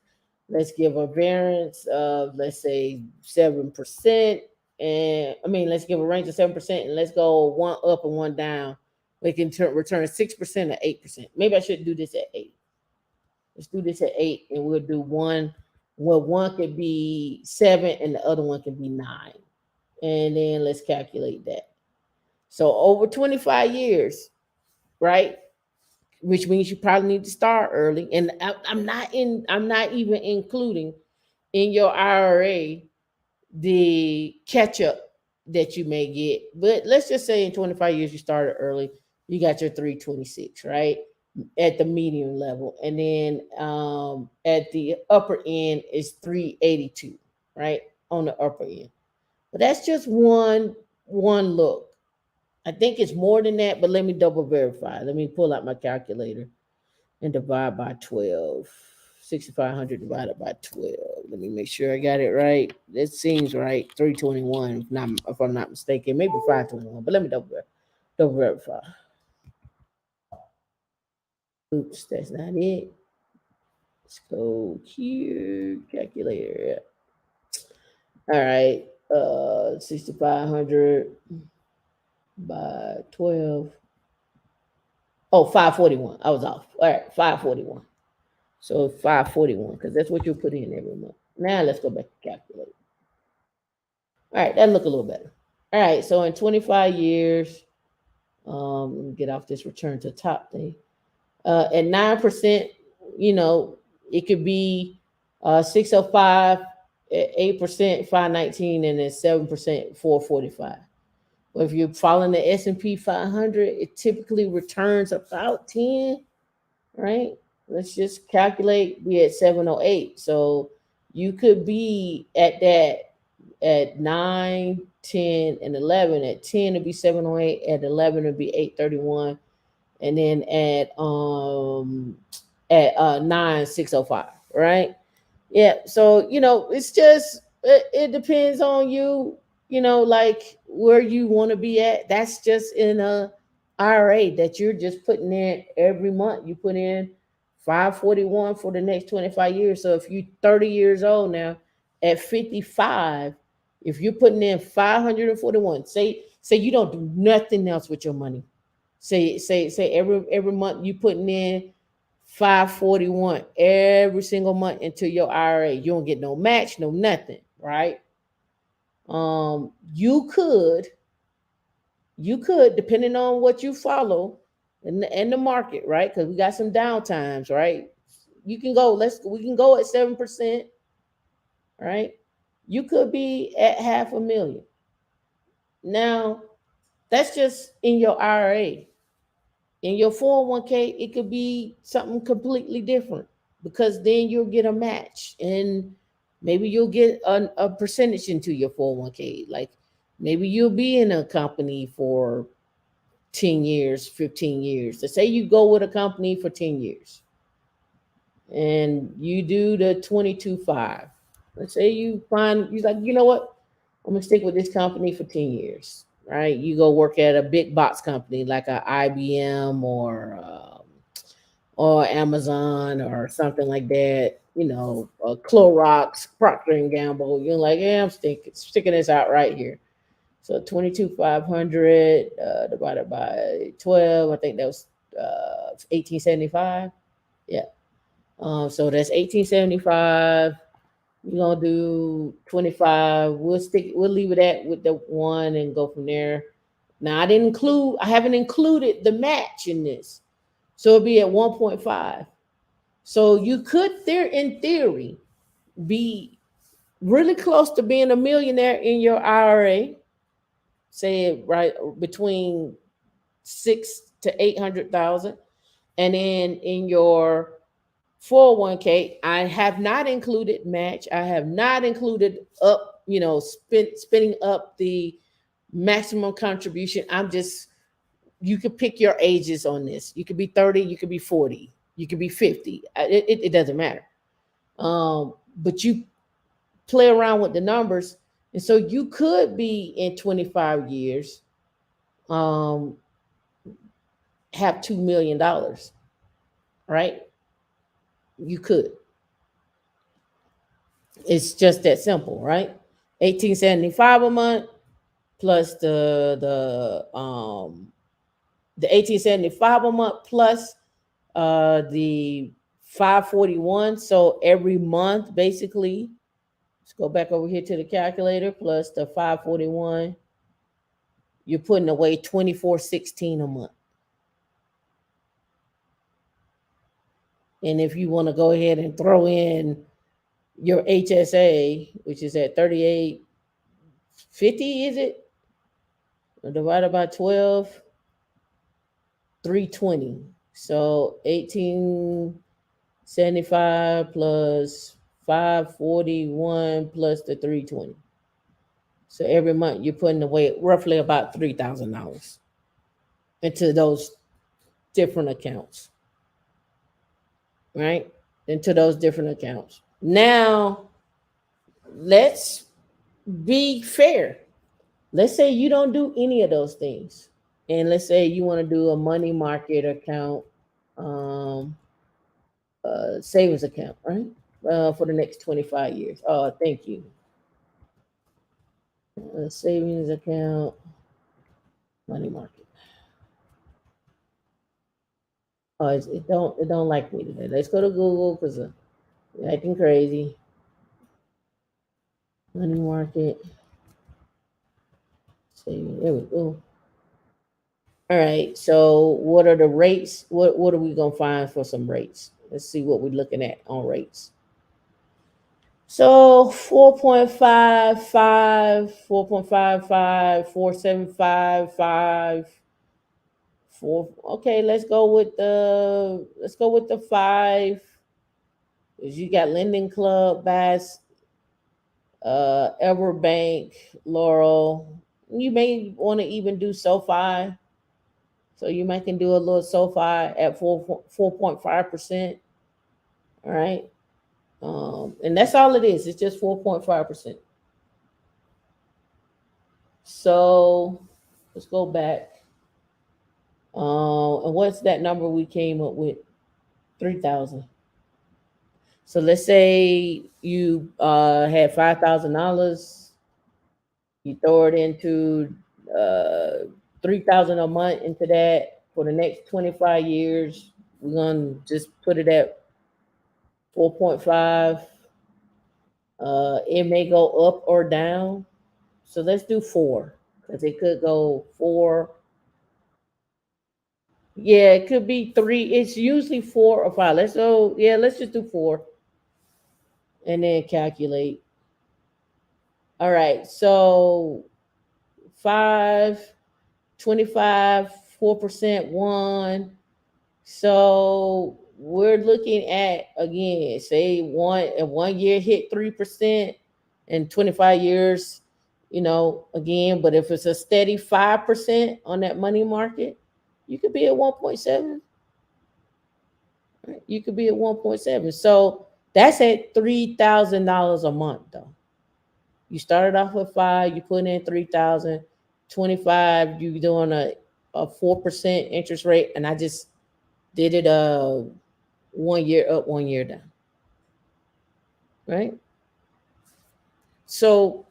Let's give a variance of, let's say, 7%. And I mean, let's give a range of 7%, and let's go one up and one down. We can return 6% or 8%. Maybe I should do this at 8. Let's do this at 8, and we'll do one. Well, one could be 7 and the other one can be 9. And then let's calculate that. So over 25 years, right? Which means you probably need to start early. And I'm not even including in your IRA the catch up that you may get. But let's just say in 25 years you started early, you got your 326, right? At the medium level. And then at the upper end is 382, right? On the upper end. But that's just one look. I think it's more than that, but let me double verify. Let me pull out my calculator and divide by 12. 6,500 divided by 12. Let me make sure I got it right. That seems right. 321, if I'm not mistaken. Maybe 521, but let me double verify. Oops, that's not it. Let's go here. Calculator. All right. 6,500 by 12. Oh, 541. I was off. All right, 541. So 541, because that's what you put in every month. Now let's go back to calculate. All right, that look a little better. All right, so in 25 years, let me get off this return to top thing. At 9%, it could be 605, 8%, 519, and then 7%, 445. But if you're following the S&P 500, it typically returns about 10, right? Let's just calculate, be at 708. So you could be at that at 9, 10, and 11. At 10 it'd be 708, at 11 it'd be 831, and then at 9, 605, right? Yeah, so it's just it depends on you, like where you want to be at. That's just in a IRA that you're just putting in every month. You put in 541 for the next 25 years. So if you're 30 years old now, at 55, if you're putting in 541, say you don't do nothing else with your money. Say every month you putting in 541 every single month into your IRA. You don't get no match, no nothing, right? You could, depending on what you follow in the market, right? Because we got some downtimes, right? You can go, we can go at 7%, right? You could be at 500,000. Now, that's just in your IRA. In your 401k, it could be something completely different, because then you'll get a match, and maybe you'll get a percentage into your 401k. Like maybe you'll be in a company for 10 years, 15 years. Let's say you go with a company for 10 years and you do the 22.5. Let's say you find, you're like, you know what? I'm going to stick with this company for 10 years. right? You go work at a big box company like a IBM or Amazon or something like that. Clorox, Procter and Gamble. You're like, yeah, I'm sticking this out right here. So 22,500 divided by 12. I think that was 1875. Yeah. So that's 1875. We're gonna do 25. We'll leave it at with the one and go from there. Now I haven't included the match in this. So it'll be at 1.5. So you could there in theory be really close to being a millionaire in your IRA, say it right between 6 to 800,000. And then in your 401k, I have not included match. I have not included up, spinning up the maximum contribution. You could pick your ages on this. You could be 30, you could be 40, you could be 50. It doesn't matter. But you play around with the numbers. And so you could be in 25 years, um, have $2 million, right? You could. It's just that simple, right? 1875 a month plus the 1875 a month plus the 541. So every month, basically, let's go back over here to the calculator, plus the 541, you're putting away 2416 a month. And if you want to go ahead and throw in your HSA, which is at 3850, is it? Divided by 12, 320. So 1875 plus 541 plus the 320. So every month you're putting away roughly about $3,000 into those different accounts, right? Into those different accounts. Now, let's be fair. Let's say you don't do any of those things. And let's say you want to do a money market account, um, savings account, right? For the next 25 years. Oh, thank you. Savings account, money market. Oh, it don't like me today. Let's go to Google because it's acting crazy. Money market, savings. There we go. All right. So what are the rates? What are we gonna find for some rates? Let's see what we're looking at on rates. So 4.55, 4.55, 4.755, 4. Okay, let's go with the 5. Because you got Lending Club, Bass, Everbank, Laurel. You may want to even do SoFi. So you might can do a little SoFi at 4.5%. All right. And that's all it is. It's just 4.5%. So let's go back. And what's that number we came up with? 3,000. So let's say you had $5,000. You throw it into 3,000 a month into that for the next 25 years. We're gonna just put it at 4.5. It may go up or down. So let's do 4 because it could go 4. Yeah, it could be 3. It's usually 4 or 5. Let's just do 4 and then calculate. All right. So 5, 25, 4%, 1. So we're looking at, again, say one year hit 3% and 25 years, again, but if it's a steady 5% on that money market, you could be at 1.7. Right? You could be at 1.7. So that's at $3,000 a month though. You started off with 5, you put in 3,000. 25, you doing a 4% interest rate, and I just did it 1 year up, 1 year down, right? So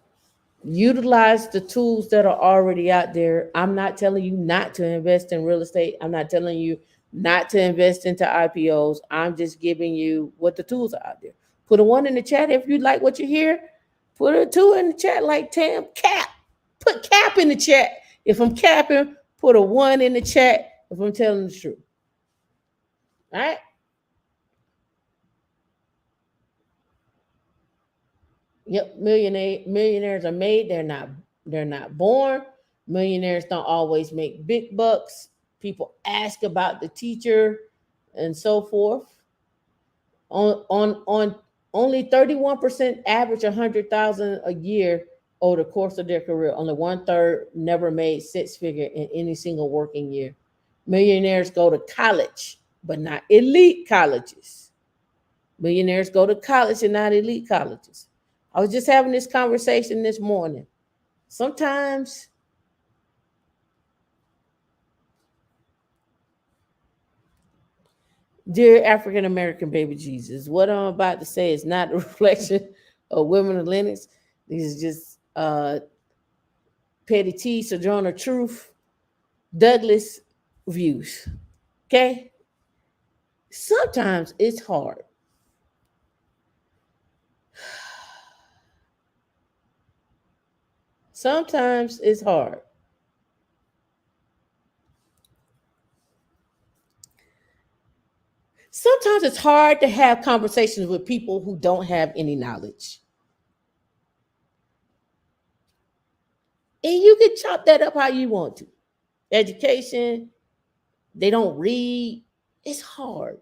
utilize the tools that are already out there. I'm not telling you not to invest in real estate. I'm not telling you not to invest into IPOs. I'm just giving you what the tools are out there. Put a one in the chat if you like what you hear. Put a two in the chat like Tam cap. Put cap in the chat. If I'm capping, put a one in the chat if I'm telling the truth. All right. Yep, millionaires are made. They're not born. Millionaires don't always make big bucks. People ask about the teacher and so forth. On only 31% average 100,000 a year over the course of their career. Only one third never made six figure in any single working year. Millionaires go to college, but not elite colleges. Millionaires go to college and not elite colleges. I was just having this conversation this morning. Sometimes, dear African American baby Jesus, what I'm about to say is not a reflection of women of Linux. These are just Petty T, Sojourner Truth, Douglas views. Okay? Sometimes it's hard. Sometimes it's hard. Sometimes it's hard to have conversations with people who don't have any knowledge. And you can chop that up how you want to. Education, they don't read. It's hard.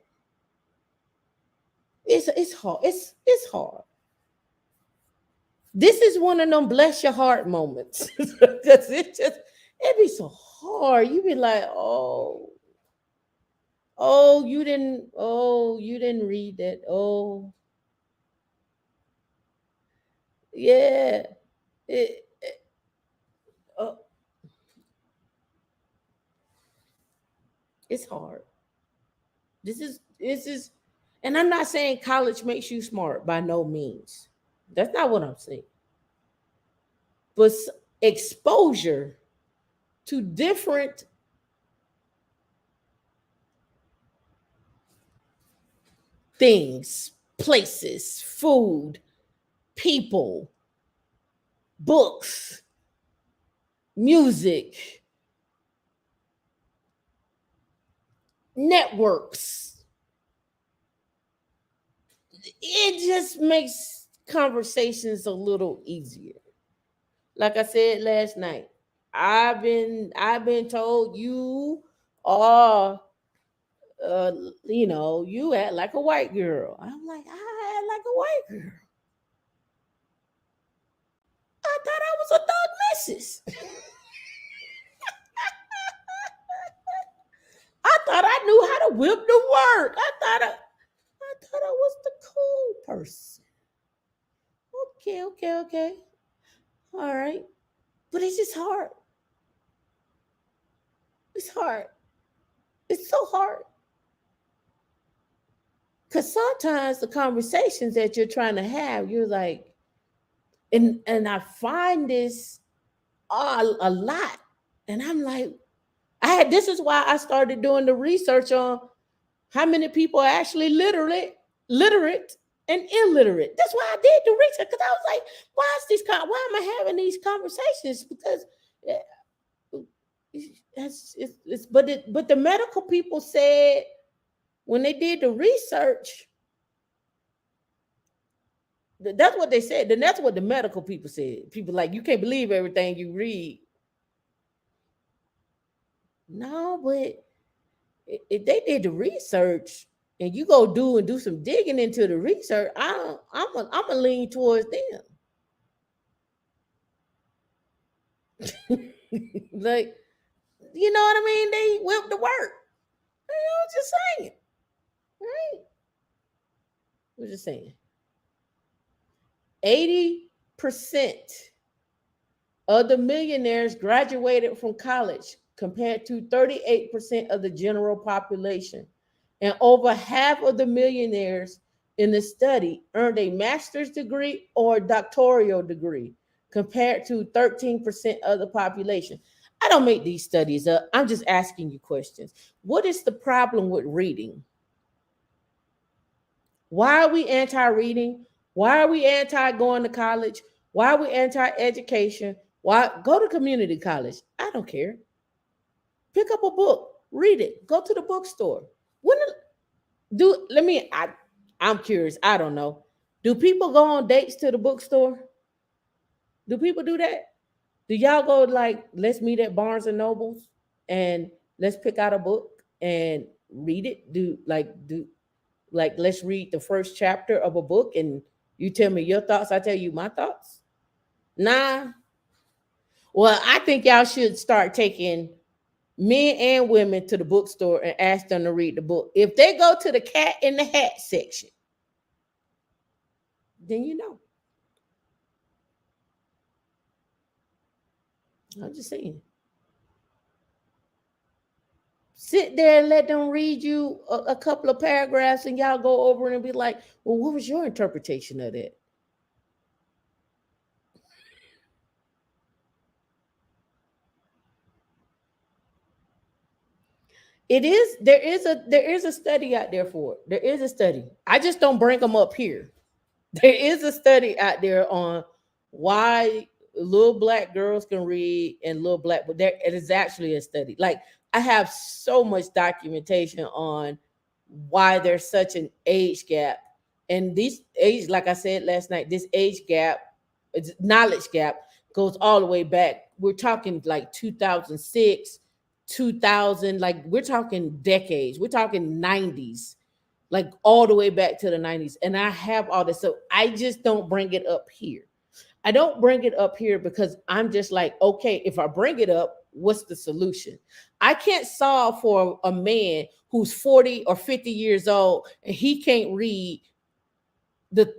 It's hard. It's hard. This is one of them bless your heart moments. Because it be so hard. You be like, you didn't read that. Oh, yeah. It, uh, it's hard. This is and I'm not saying college makes you smart by no means. That's not what I'm saying. But exposure to different things, places, food, people, books, music, networks. It just makes conversations a little easier. Like I said last night, I've been told you are you act like a white girl. I'm like, I act like a white girl. I thought I was a thug missus. I thought I knew how to whip the work. I thought I was the cool person. Okay, okay, okay. All right. But it's just hard. It's hard. It's so hard. Because sometimes the conversations that you're trying to have, you're like, and I find this a lot. And I'm like, this is why I started doing the research on how many people are actually literate and illiterate. That's why I did the research, because I was like, why am I having these conversations? Because but the medical people said when they did the research, that's what they said. Then that's what the medical people said. People like, you can't believe everything you read. No, but if they did the research and you go do some digging into the research, I'm gonna lean towards them. Like, you know what I mean? They whip the work. Just saying, right? We're just saying. 80% of the millionaires graduated from college compared to 38% of the general population. And over half of the millionaires in the study earned a master's degree or doctoral degree compared to 13% of the population. I don't make these studies up. I'm just asking you questions. What is the problem with reading? Why are we anti reading? Why are we anti going to college? Why are we anti education? Why go to community college? I don't care. Pick up a book, read it, go to the bookstore. When do let me I'm curious. I don't know. Do people go on dates to the bookstore? Do people do that? Do y'all go like let's meet at Barnes and Nobles and let's pick out a book and read it? Do like let's read the first chapter of a book and you tell me your thoughts, I tell you my thoughts? Nah. Well, I think y'all should start taking men and women to the bookstore and ask them to read the book. If they go to the cat in the hat section, then you know. I'm just saying. Sit there and let them read you a couple of paragraphs and y'all go over it and be like, well, what was your interpretation of that? There is a study out there for it. There is a study. I just don't bring them up here. There is a study out there on why little black girls can read and little black, but there it is actually a study. Like I have so much documentation on why there's such an age gap. And this age, like I said last night, this age gap, it's knowledge gap goes all the way back. We're talking like 2006, 2000, like we're talking decades. We're talking 90s, like all the way back to the 90s. And I have all this. So I just don't bring it up here. I don't bring it up here because I'm just like, okay, if I bring it up, what's the solution? I can't solve for a man who's 40 or 50 years old and he can't read the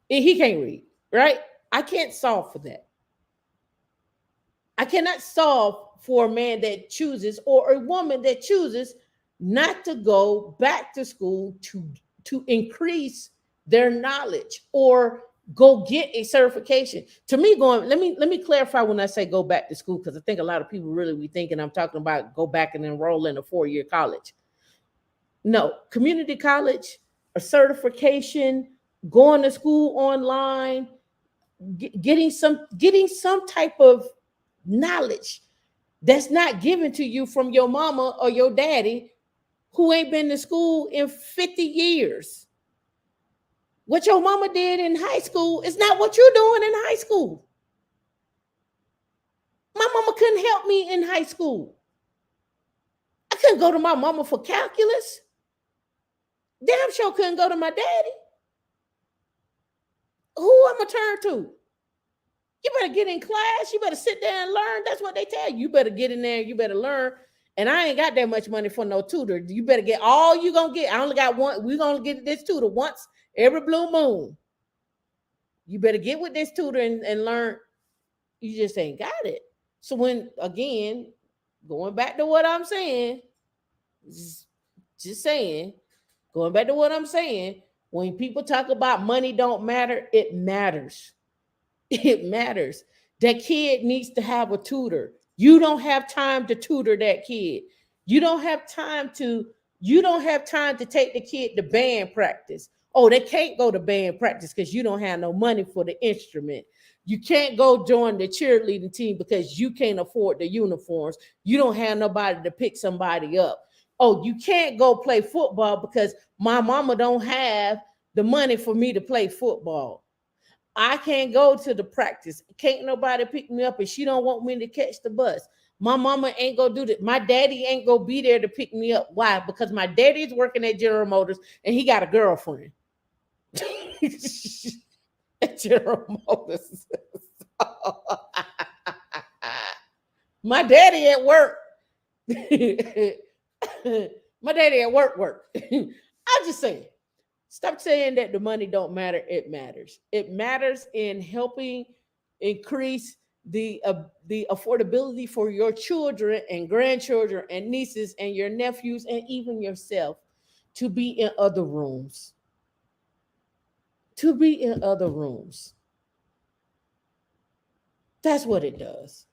he can't read, right? I can't solve for that. I cannot solve for a man that chooses or a woman that chooses not to go back to school to increase their knowledge or go get a certification. To me, going let me clarify when I say go back to school because I think a lot of people really be thinking I'm talking about go back and enroll in a 4-year college. No, community college, a certification, going to school online, getting some type of knowledge that's not given to you from your mama or your daddy who ain't been to school in 50 years. What your mama did in high school is not what you're doing in high school. My mama couldn't help me in high school. I couldn't go to my mama for calculus. Damn sure couldn't go to my daddy. Who I'm gonna turn to? You better get in class. You better sit there and learn. That's what they tell you. You better get in there. You better learn. And I ain't got that much money for no tutor. You better get all you gonna get. I only got one. We're gonna get this tutor once every blue moon. You better get with this tutor and learn. You just ain't got it. So when again, going back to what I'm saying, just saying, going back to what I'm saying, when people talk about money don't matter, it matters. It matters. That kid needs to have a tutor. You don't have time to tutor that kid. You don't have time to you don't have time to take the kid to band practice. Oh, they can't go to band practice because you don't have no money for the instrument. You can't go join the cheerleading team because you can't afford the uniforms. You don't have nobody to pick somebody up. Oh, you can't go play football because my mama don't have the money for me to play football. I can't go to the practice. Can't nobody pick me up, and she don't want me to catch the bus. My mama ain't gonna do that. My daddy ain't gonna be there to pick me up. Why? Because my daddy's working at General Motors and he got a girlfriend. At General Motors. My daddy at work. My daddy at work. I'm just saying. Stop saying that the money don't matter. It matters. It matters in helping increase the affordability for your children and grandchildren and nieces and your nephews and even yourself to be in other rooms. To be in other rooms. That's what it does.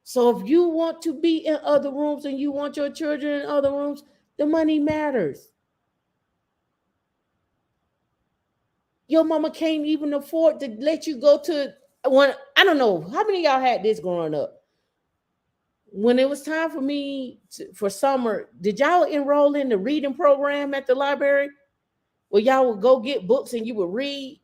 So if you want to be in other rooms and you want your children in other rooms, the money matters. Your mama can't even afford to let you go to one. I don't know how many of y'all had this growing up. When it was time for me for summer, did y'all enroll in the reading program at the library where y'all would go get books and you would read?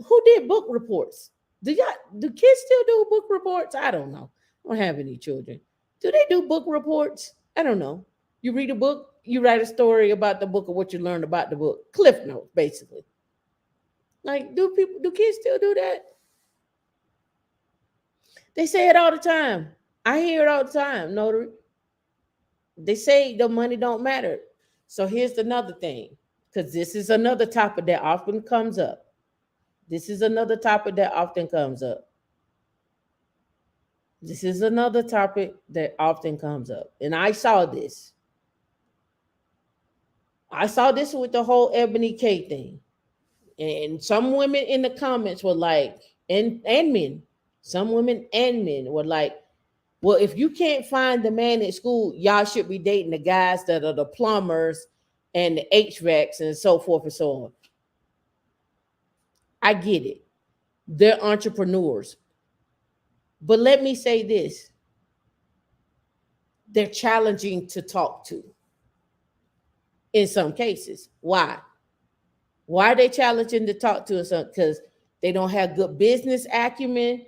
Who did book reports? Do kids still do book reports? I don't know. I don't have any children. Do they do book reports? I don't know. You read a book, you write a story about the book or what you learned about the book. Cliff notes, basically. Like, do kids still do that? They say it all the time. I hear it all the time, notary. They say the money don't matter. So here's another thing, because this is another topic that often comes up. This is another topic that often comes up. This is another topic that often comes up. And I saw this. I saw this with the whole Ebony K thing. And some women in the comments were like, and men, some women and men were like, well, if you can't find the man at school, y'all should be dating the guys that are the plumbers and the HVACs and so forth and so on. I get it. They're entrepreneurs. But let me say this. They're challenging to talk to in some cases. Why? Why are they challenging to talk to us? Because they don't have good business acumen.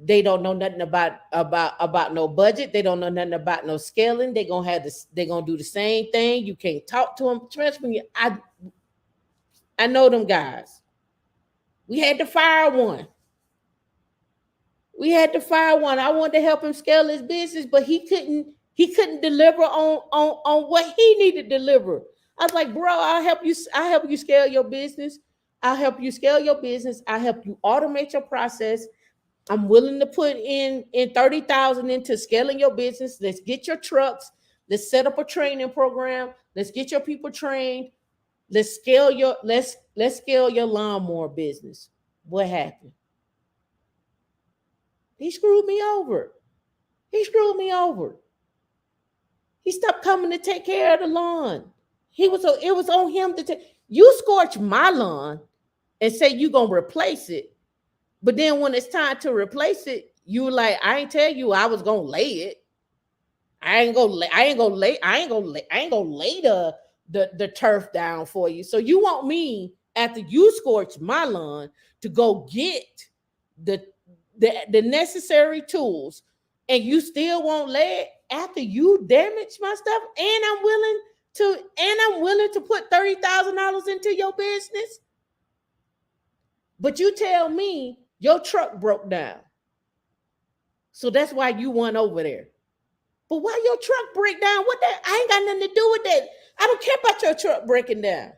They don't know nothing about no budget. They don't know nothing about no scaling. They're gonna do the same thing. You can't talk to them. Trust me, I know them guys. We had to fire one. I wanted to help him scale his business, but he couldn't deliver on what he needed to deliver. I was like, bro, I'll help you scale your business. I'll help you automate your process. I'm willing to put in 30,000 into scaling your business. Let's get your trucks. Let's set up a training program. Let's get your people trained. Let's scale your lawnmower business. What happened? He screwed me over. He stopped coming to take care of the lawn. It was on him to take. You scorch my lawn and say you're gonna replace it. But then when it's time to replace it, you like, I ain't tell you I was gonna lay it. I ain't gonna lay the turf down for you. So you want me after you scorch my lawn to go get the necessary tools, and you still won't lay it after you damage my stuff, and I'm willing to put $30,000 into your business. But you tell me your truck broke down. So that's why you went over there. But why your truck break down? What that? I ain't got nothing to do with that. I don't care about your truck breaking down.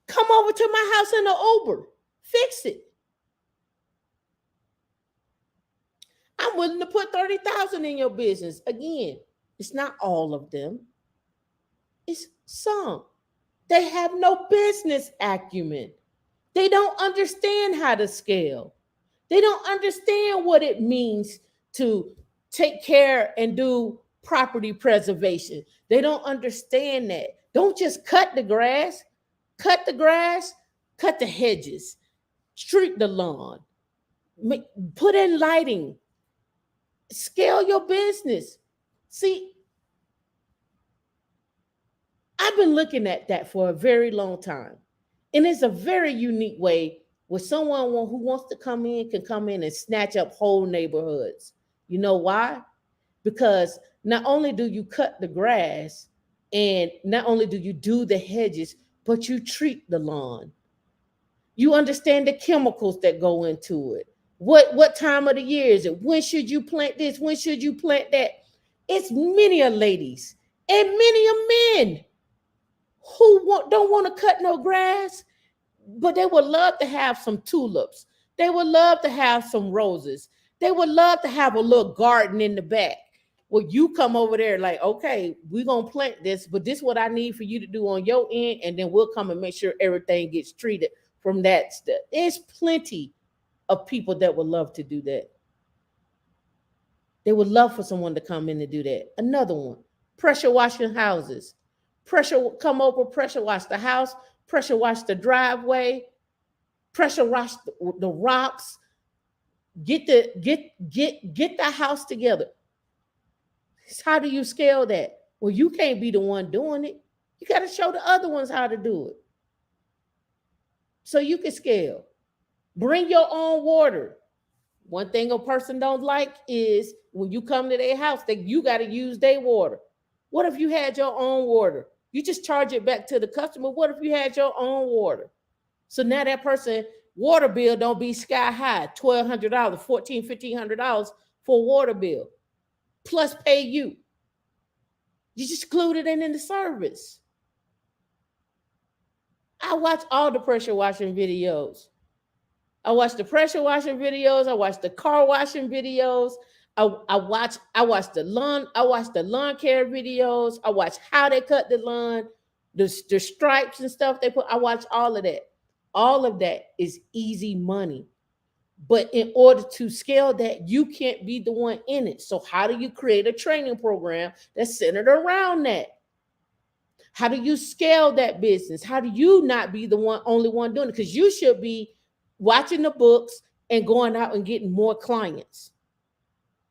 Come over to my house in an Uber. Fix it. I'm willing to put 30,000 in your business. Again, it's not all of them. It's some. They have no business acumen. They don't understand how to scale. They don't understand what it means to take care and do property preservation. They don't understand that. Don't just cut the grass, cut the hedges, streak the lawn, put in lighting, scale your business. See, I've been looking at that for a very long time. And it's a very unique way where someone who wants to come in can come in and snatch up whole neighborhoods. You know why? Because not only do you cut the grass and not only do you do the hedges, but you treat the lawn. You understand the chemicals that go into it. What time of the year is it? When should you plant this? When should you plant that? It's many a ladies and many a men don't want to cut no grass, but they would love to have some tulips. They would love to have some roses. They would love to have a little garden in the back. Well, you come over there like, okay, we're gonna plant this, but this is what I need for you to do on your end, and then we'll come and make sure everything gets treated from that stuff. There's plenty of people that would love to do that. They would love for someone to come in and do that. Another one, pressure washing houses. Pressure come over, pressure wash the house, pressure wash the driveway, pressure wash the rocks. Get the house together. How do you scale that? Well, you can't be the one doing it. You got to show the other ones how to do it. So you can scale. Bring your own water. One thing a person don't like is when you come to their house, that you got to use their water. What if you had your own water? You just charge it back to the customer. What if you had your own water? So now that person water bill don't be sky high, $1,200, $1,400, $1,500 for water bill, plus pay you. You just include it in the service. I watch all the pressure washing videos. I watch the pressure washing videos. I watch the car washing videos. I watch the lawn care videos. I watch how they cut the lawn, the stripes and stuff they put. I watch all of that. All of that is easy money. But in order to scale that, you can't be the one in it. So how do you create a training program that's centered around that? How do you scale that business? How do you not be the only one doing it? Because you should be watching the books and going out and getting more clients.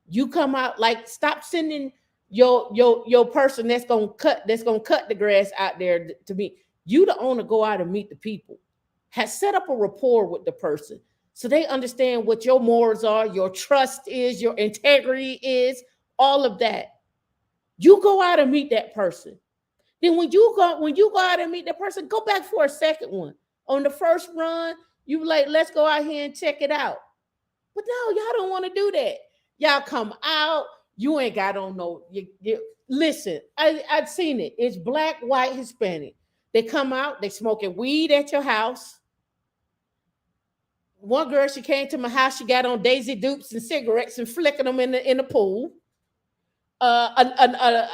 You come out, like, stop sending your person that's gonna cut the grass out there to me. You the owner, go out and meet the people. Has set up a rapport with the person so they understand what your morals are, your trust is, your integrity is, all of that. You go out and meet that person. Then when you go out and meet that person, go back for a second one. On the first run, you like, let's go out here and check it out. But no, y'all don't want to do that. Y'all come out, you ain't got on no. Listen, I've seen it. It's black, white, Hispanic. They come out, they smoking weed at your house. One girl, she came to my house, she got on Daisy Dukes and cigarettes and flicking them in the pool. Another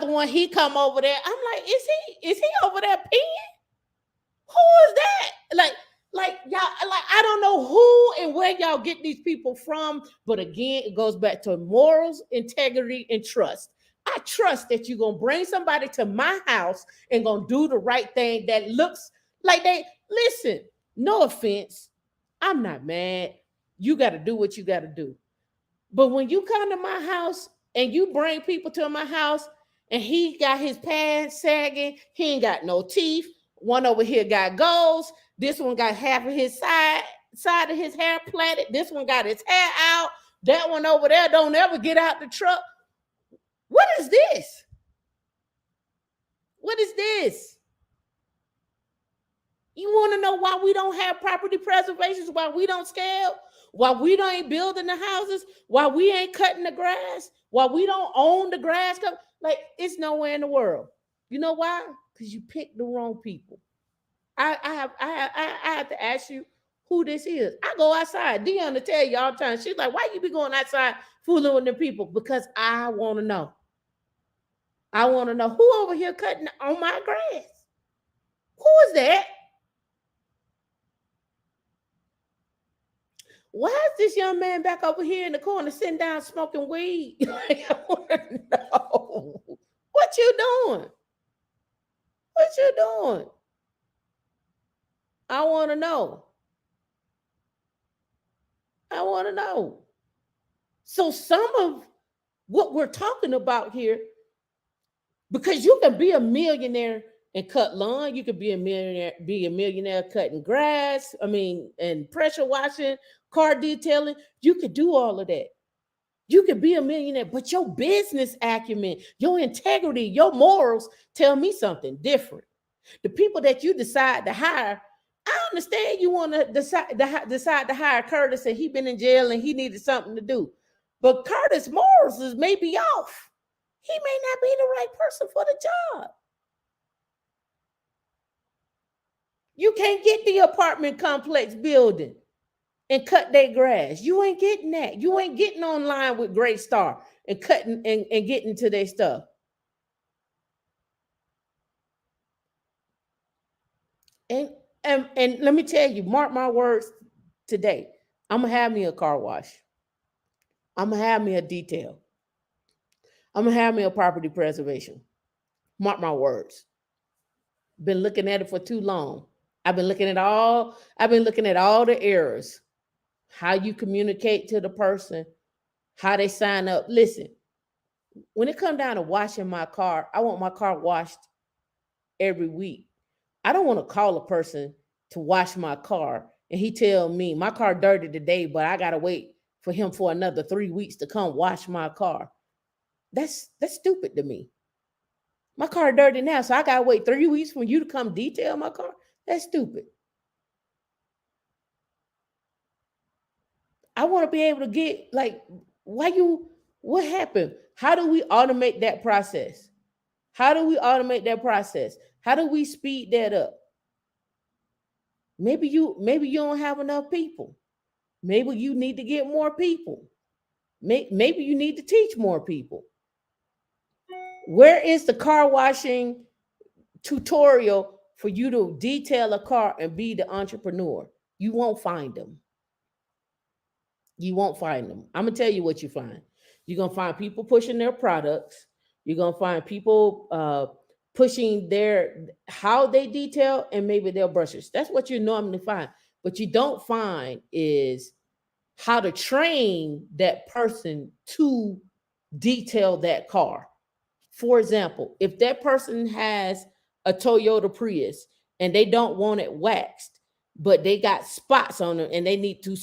one, he come over there. I'm like, is he over there peeing? Who is that? Like y'all, like, I don't know who and where y'all get these people from, but again, it goes back to morals, integrity, and trust. I trust that you're gonna bring somebody to my house and gonna do the right thing that looks like they listen. No offense, I'm not mad. You got to do what you got to do. But when you come to my house and you bring people to my house and he got his pants sagging, he ain't got no teeth. One over here got goals. This one got half of his side of his hair plaited. This one got his hair out. That one over there don't ever get out the truck. What is this? What is this? You want to know why we don't have property preservations, why we don't scale, why we ain't building the houses, why we ain't cutting the grass, why we don't own the grass? Like, it's nowhere in the world. You know why? Because you picked the wrong people. I have to ask you who this is. I go outside. Dion to tell you all the time. She's like, why you be going outside fooling with the people? Because I want to know. I want to know who over here cutting on my grass. Who is that? Why is this young man back over here in the corner sitting down smoking weed? I want to know. What you doing? What you doing? I want to know. I want to know. So some of what we're talking about here, because you can be a millionaire and cut lawn, you could be a millionaire cutting grass, and pressure washing, car detailing. You could do all of that. You could be a millionaire, but your business acumen, your integrity, your morals tell me something different. The people that you decide to hire, I understand you want to decide to hire Curtis and he been in jail and he needed something to do. But Curtis' morals is maybe off. He may not be the right person for the job. You can't get the apartment complex building and cut their grass. You ain't getting that. You ain't getting online with Great Star and cutting and getting to their stuff. And, and let me tell you, mark my words today. I'm gonna have me a car wash. I'm gonna have me a detail. I'm gonna have me a property preservation. Mark my words. Been looking at it for too long. I've been looking at all the errors. How you communicate to the person, how they sign up. Listen, when it comes down to washing my car, I want my car washed every week. I don't want to call a person to wash my car and he tell me my car dirty today, but I gotta wait for him for another 3 weeks to come wash my car. That's stupid to me. My car dirty now, so I gotta wait 3 weeks for you to come detail my car. That's stupid. I want to be able to get like, why you? What happened? How do we automate that process? How do we automate that process? How do we speed that up? Maybe you don't have enough people. Maybe you need to get more people. Maybe you need to teach more people. Where is the car washing tutorial for you to detail a car and be the entrepreneur? You won't find them. You won't find them. I'm gonna tell you what you find. You're gonna find people pushing their products. You're gonna find people pushing their how they detail and maybe their brushes. That's what you normally find. But you don't find is how to train that person to detail that car. For example, if that person has a Toyota Prius and they don't want it waxed, but they got spots on it and they need to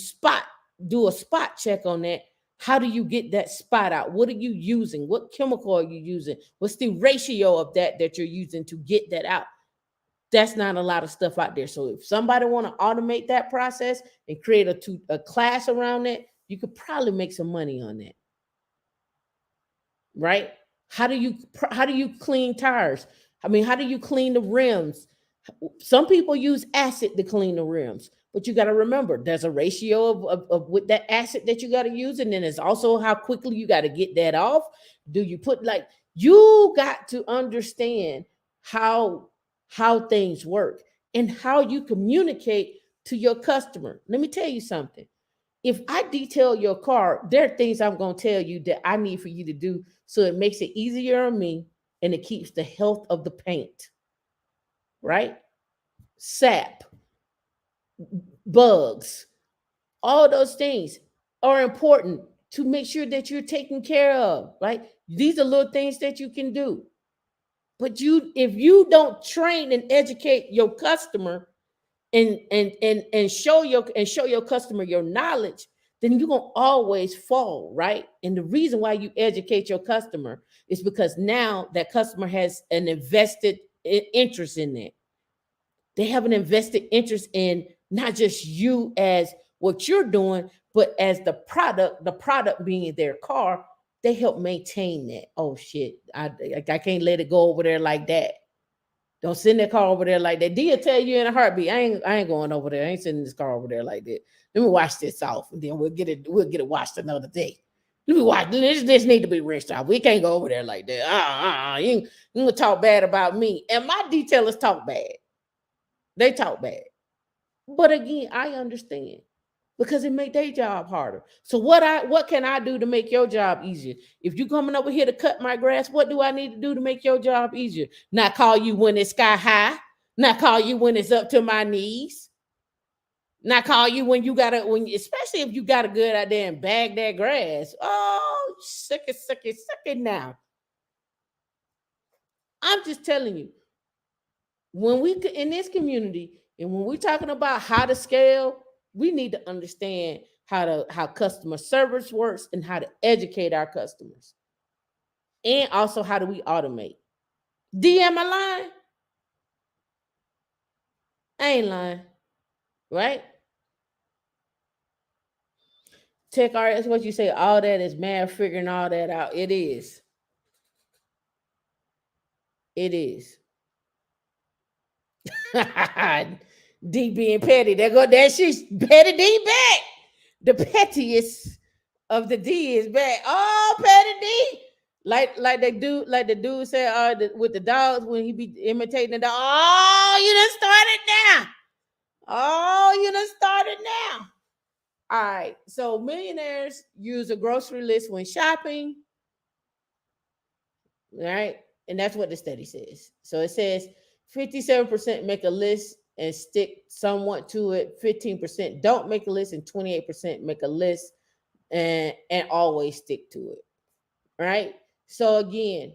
do a spot check on that. How do you get that spot out? What are you using? What chemical are you using? What's the ratio of that you're using to get that out? That's not a lot of stuff out there. So if somebody want to automate that process and create a class around that, you could probably make some money on that, right? How do you clean tires? I mean, how do you clean the rims? Some people use acid to clean the rims, but you got to remember there's a ratio of with that acid that you got to use, and then it's also how quickly you got to get that off. Do you put like you got to understand how how things work and how you communicate to your customer. Let me tell you something. If I detail your car, there are things I'm going to tell you that I need for you to do so it makes it easier on me and it keeps the health of the paint, right? Sap, bugs, all those things are important to make sure that you're taken care of, right? These are little things that you can do. But if you don't train and educate your customer and show your customer your knowledge, then you're gonna always fall, right? And the reason why you educate your customer is because now that customer has an invested interest in it. They have an invested interest in not just you as what you're doing, but as the product being their car. They help maintain that. Oh shit, I can't let it go over there like that. Don't send that car over there like that. Dia tell you in a heartbeat, I ain't going over there. I ain't sending this car over there like that. Let me wash this off, and then we'll get it washed another day. Let me watch this need to be rinsed off. We can't go over there like that. You gonna talk bad about me. And my detailers talk bad. They talk bad. But again, I understand because it make their job harder. So what can I do to make your job easier? If you coming over here to cut my grass, what do I need to do to make your job easier? Not call you when it's sky high, not call you when it's up to my knees, not call you when especially if you gotta good out there and bag that grass. Oh, suck it now. I'm just telling you, when we in this community and when we're talking about how to scale, we need to understand how customer service works and how to educate our customers, and also how do we automate. DM a line? I ain't lying, right? Tech art is what you say. All that is math, figuring all that out. It is. It is. D being petty. There she's petty D back. The pettiest of the D is back. Oh, petty D. Like the dude said with the dogs when he be imitating the dog. Oh, you done started now. Oh, you done started now. All right. So millionaires use a grocery list when shopping. Right? And that's what the study says. So it says 57% make a list and stick somewhat to it, 15% don't make a list, and 28% make a list and always stick to it. Right? So again,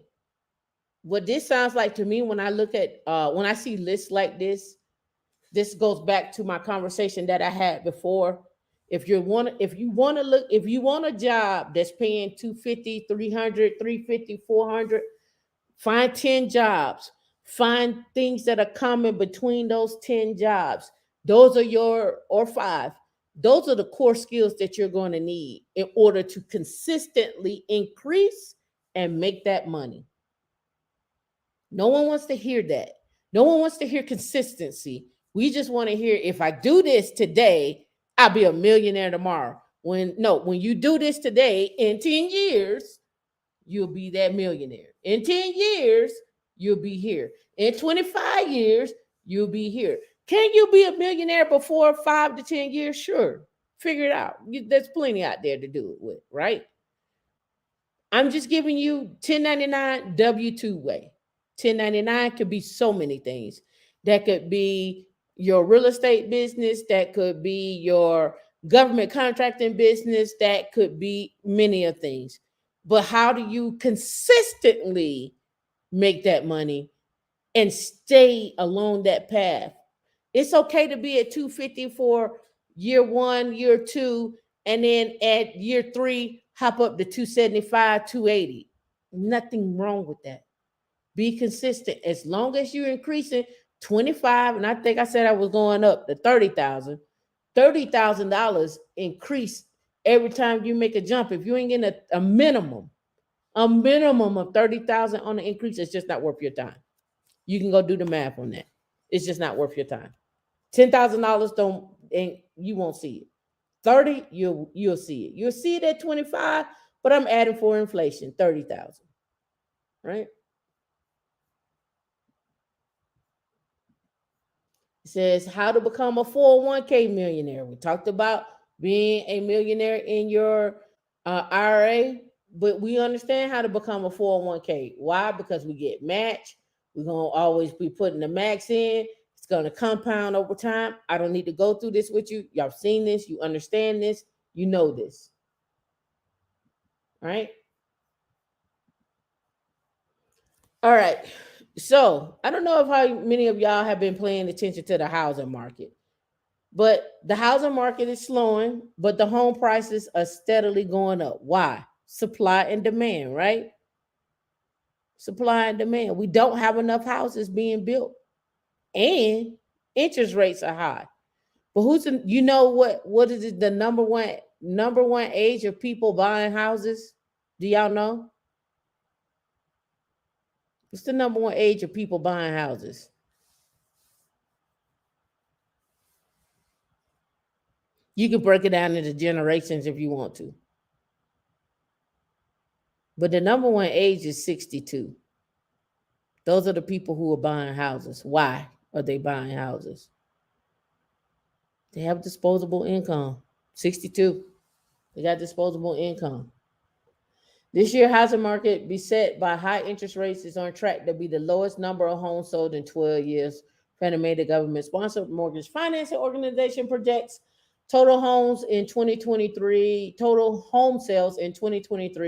what this sounds like to me when I look at when I see lists like this goes back to my conversation that I had before. If you want a job that's paying 250, 300, 350, 400. Find 10 jobs. Find things that are common between those 10 jobs. Those are or five. Those are the core skills that you're going to need in order to consistently increase and make that money. No one wants to hear that. No one wants to hear consistency. We just want to hear if I do this today, I'll be a millionaire tomorrow. When you do this today, in 10 years, you'll be that millionaire. In 10 years, you'll be here. In 25 years, you'll be here. Can you be a millionaire before 5 to 10 years? Sure. Figure it out. There's plenty out there to do it with, right? I'm just giving you 1099 W-2 way. 1099 could be so many things. That could be your real estate business. That could be your government contracting business. That could be many of things. But how do you consistently make that money and stay along that path? It's okay to be at 250 for year 1, year 2, and then at year 3, hop up to 275, 280. Nothing wrong with that. Be consistent. As long as you're increasing 25, and I think I said I was going up to 30,000. $30,000 increase every time you make a jump. If you ain't getting a minimum of 30,000 on the increase, it's just not worth your time. You can go do the math on that. It's just not worth your time. $10,000 and you won't see it. 30, you'll see it. You'll see it at 25, but I'm adding for inflation, 30,000. Right? It says how to become a 401k millionaire. We talked about being a millionaire in your IRA, but we understand how to become a 401k. Why? Because we get matched. We're going to always be putting the max in. It's going to compound over time. I don't need to go through this with you. Y'all seen this. You understand this. You know this. Right? All right. So I don't know if how many of y'all have been paying attention to the housing market, but the housing market is slowing, but the home prices are steadily going up. Why? Supply and demand, right? Supply and demand. We don't have enough houses being built, and interest rates are high. But what is it, the number one age of people buying houses? Do y'all know? What's the number one age of people buying houses? You can break it down into generations if you want to. But the number one age is 62. Those are the people who are buying houses. Why are they buying houses? They have disposable income. 62. They got disposable income. This year, housing market beset by high interest rates is on track to be the lowest number of homes sold in 12 years. Fannie Mae, the government-sponsored mortgage financing organization, projects total home sales in 2023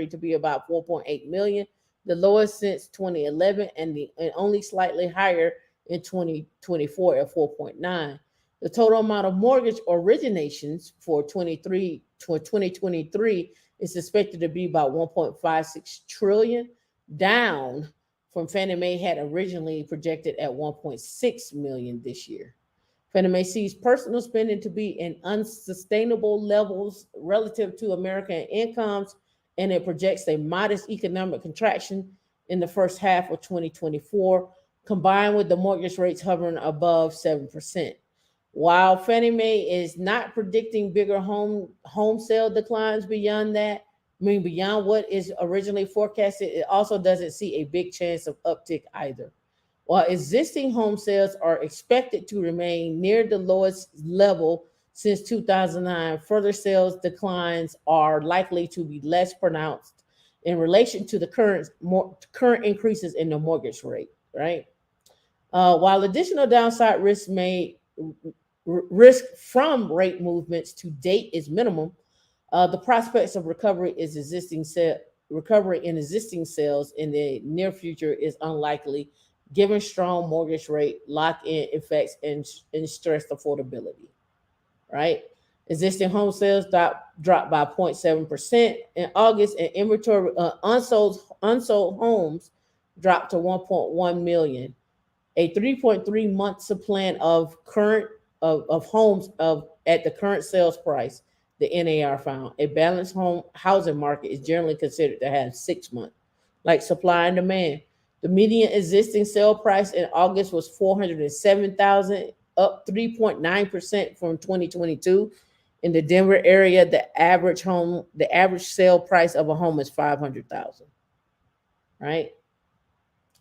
to be about 4.8 million, the lowest since 2011, and only slightly higher in 2024 at 4.9. The total amount of mortgage originations for 2023 is expected to be about 1.56 trillion, down from Fannie Mae had originally projected at 1.6 million this year. Fannie Mae sees personal spending to be in unsustainable levels relative to American incomes, and it projects a modest economic contraction in the first half of 2024, combined with the mortgage rates hovering above 7%. While Fannie Mae is not predicting bigger home sale declines beyond that, I mean beyond what is originally forecasted, it also doesn't see a big chance of uptick either. While existing home sales are expected to remain near the lowest level since 2009, further sales declines are likely to be less pronounced in relation to the current increases in the mortgage rate, right? While additional downside risk from rate movements to date is minimum, the prospects of recovery in existing sales in the near future is unlikely, given strong mortgage rate lock-in effects and stressed affordability. Right, existing home sales dropped by 0.7% in August, and inventory unsold homes dropped to 1.1 million, a 3.3 month supply of homes of at the current sales price. The NAR found a balanced home housing market is generally considered to have 6 months, like supply and demand. The median existing sale price in August was 407,000, up 3.9% from 2022. In the Denver area, the average sale price of a home is 500,000. Right.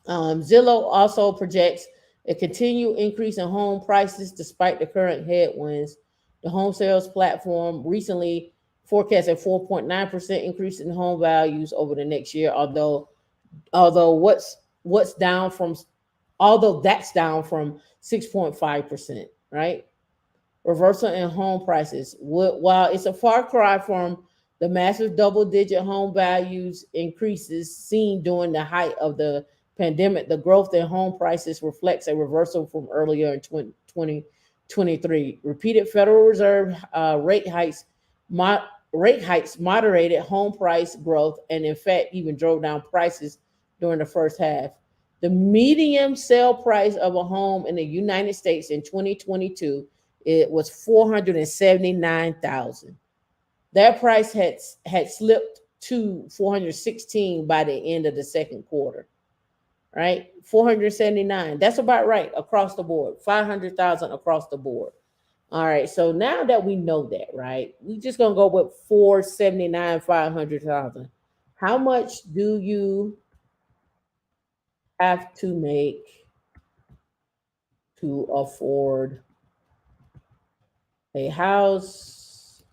Zillow also projects a continued increase in home prices despite the current headwinds. The home sales platform recently forecast a 4.9% increase in home values over the next year, although what's down from although that's down from 6.5%, right? Reversal in home prices. While it's a far cry from the massive double-digit home values increases seen during the height of the pandemic, the growth in home prices reflects a reversal from earlier in 2023. Repeated Federal Reserve rate hikes moderated home price growth and, in fact, even drove down prices during the first half. The median sale price of a home in the United States in 2022 it was 479,000. That price had slipped to 416 by the end of the second quarter. Right, 479. That's about right across the board. 500,000 across the board. All right. So now that we know that, right, we just gonna go with 479, 500,000. How much do you have to make to afford a house?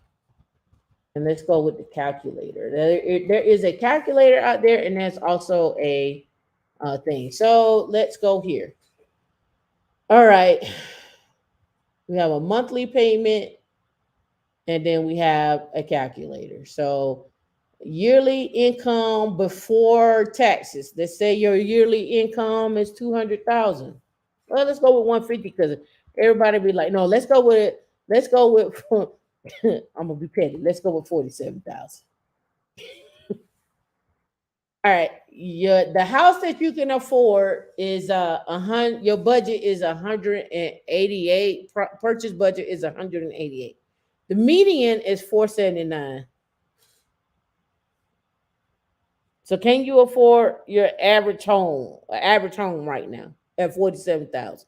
And let's go with the calculator. There is a calculator out there, and there's also a thing. So let's go here. All right. We have a monthly payment, and then we have a calculator. So yearly income before taxes. Let's say your yearly income is 200,000. Well, let's go with 150 because everybody be like, no, let's go with it. Let's go with I'm gonna be petty. Let's go with 47,000. All right, the house that you can afford is a hundred. Your budget is 188. Purchase budget is 188. The median is 479. So can you afford your average home right now at 47,000?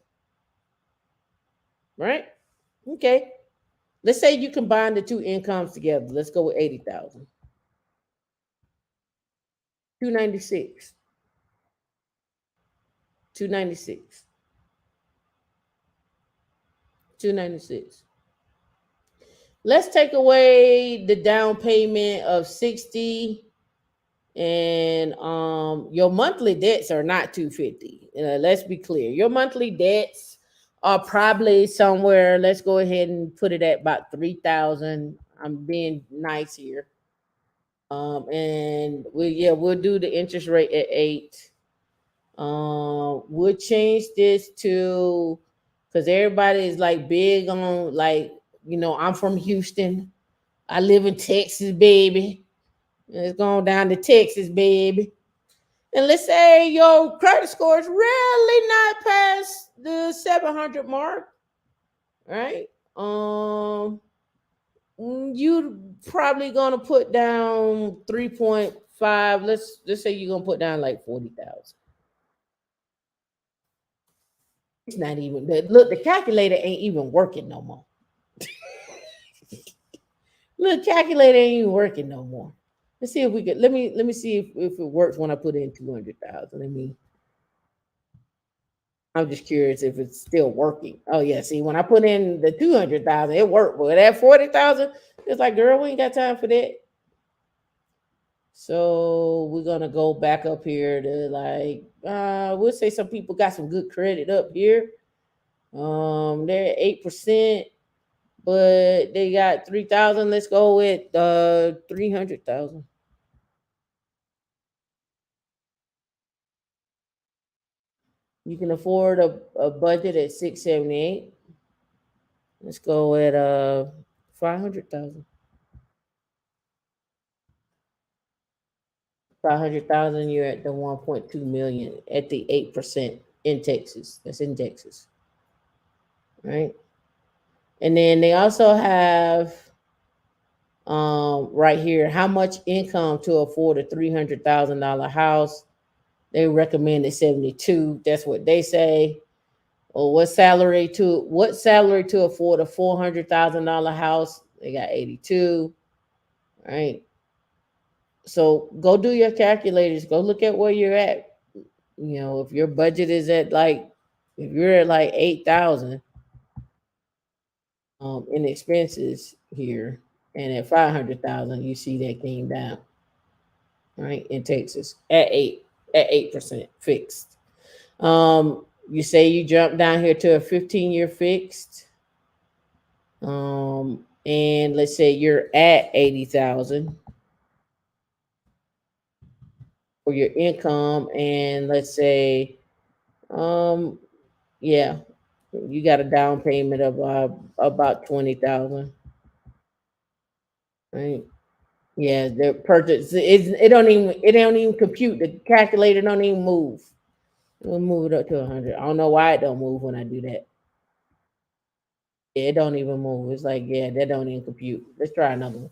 Right? Okay. Let's say you combine the two incomes together. Let's go with 80,000. 296. 296. 296. Let's take away the down payment of 60, and your monthly debts are not 250. Let's be clear. Your monthly debts are probably somewhere, let's go ahead and put it at about 3,000. I'm being nice here. And we'll do the interest rate at 8. We'll change this to, because everybody is like big on, like, I'm from Houston. I live in Texas, baby. It's going down to Texas, baby. And let's say your credit score is really not past the 700 mark, right? You probably gonna put down 3.5. Let's say you're gonna put down like 40,000. It's not even look. The calculator ain't even working no more. Look, calculator ain't even working no more. Let's see if we could. Let me see if it works when I put in 200,000. Let me. I'm just curious if it's still working. Oh yeah, see when I put in the 200,000, it worked. But at 40,000, it's like, girl, we ain't got time for that. So we're gonna go back up here to like we'll say some people got some good credit up here. They're at 8%, but they got 3,000. Let's go with 300,000. You can afford a budget at 678. Let's go at 500,000. 500,000, you're at the 1.2 million at the 8% in Texas. That's in Texas, right? And then they also have right here how much income to afford a $300,000 house. They recommended 72. That's what they say. Or what salary to afford a $400,000 house? They got 82. Right. So go do your calculators. Go look at where you're at. If your budget is at like, if you're at like 8,000 in expenses here, and at 500,000, you see that came down, right? In Texas at 8% fixed. You say you jump down here to a 15-year fixed, and let's say you're at 80,000 for your income, and let's say, um, yeah, you got a down payment of about 20,000, right? Yeah, the purchase it don't even compute. The calculator don't even move. We'll move it up to 100. I don't know why it don't move when I do that. Yeah, it don't even move. It's like, yeah, that don't even compute. Let's try another one.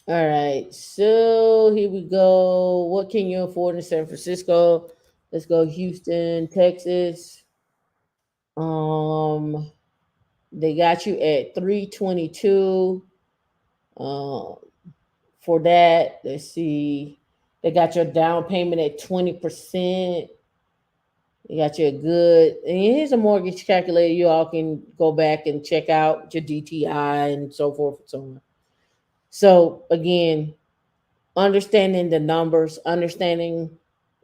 All right, so here we go. What can you afford in San Francisco? Let's go Houston, Texas. Um, they got you at 322. Um, for that, let's see. They got your down payment at 20%. You got your good, and here's a mortgage calculator. You all can go back and check out your DTI and so forth and so on. So again, understanding the numbers, understanding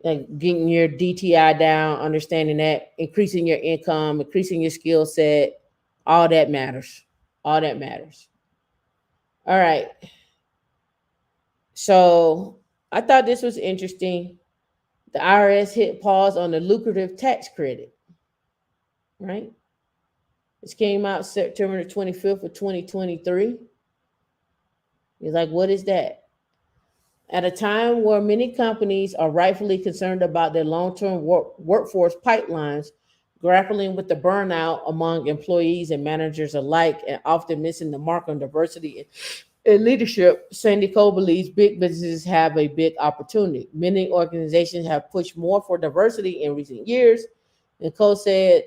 like getting your DTI down, understanding that, increasing your income, increasing your skill set, all that matters. All that matters. All right. So I thought this was interesting. The IRS hit pause on the lucrative tax credit, right? This came out September the 25th of 2023. He's like, what is that? At a time where many companies are rightfully concerned about their long-term workforce pipelines, grappling with the burnout among employees and managers alike, and often missing the mark on diversity in leadership, Sandy Cole believes big businesses have a big opportunity. Many organizations have pushed more for diversity in recent years, and Cole said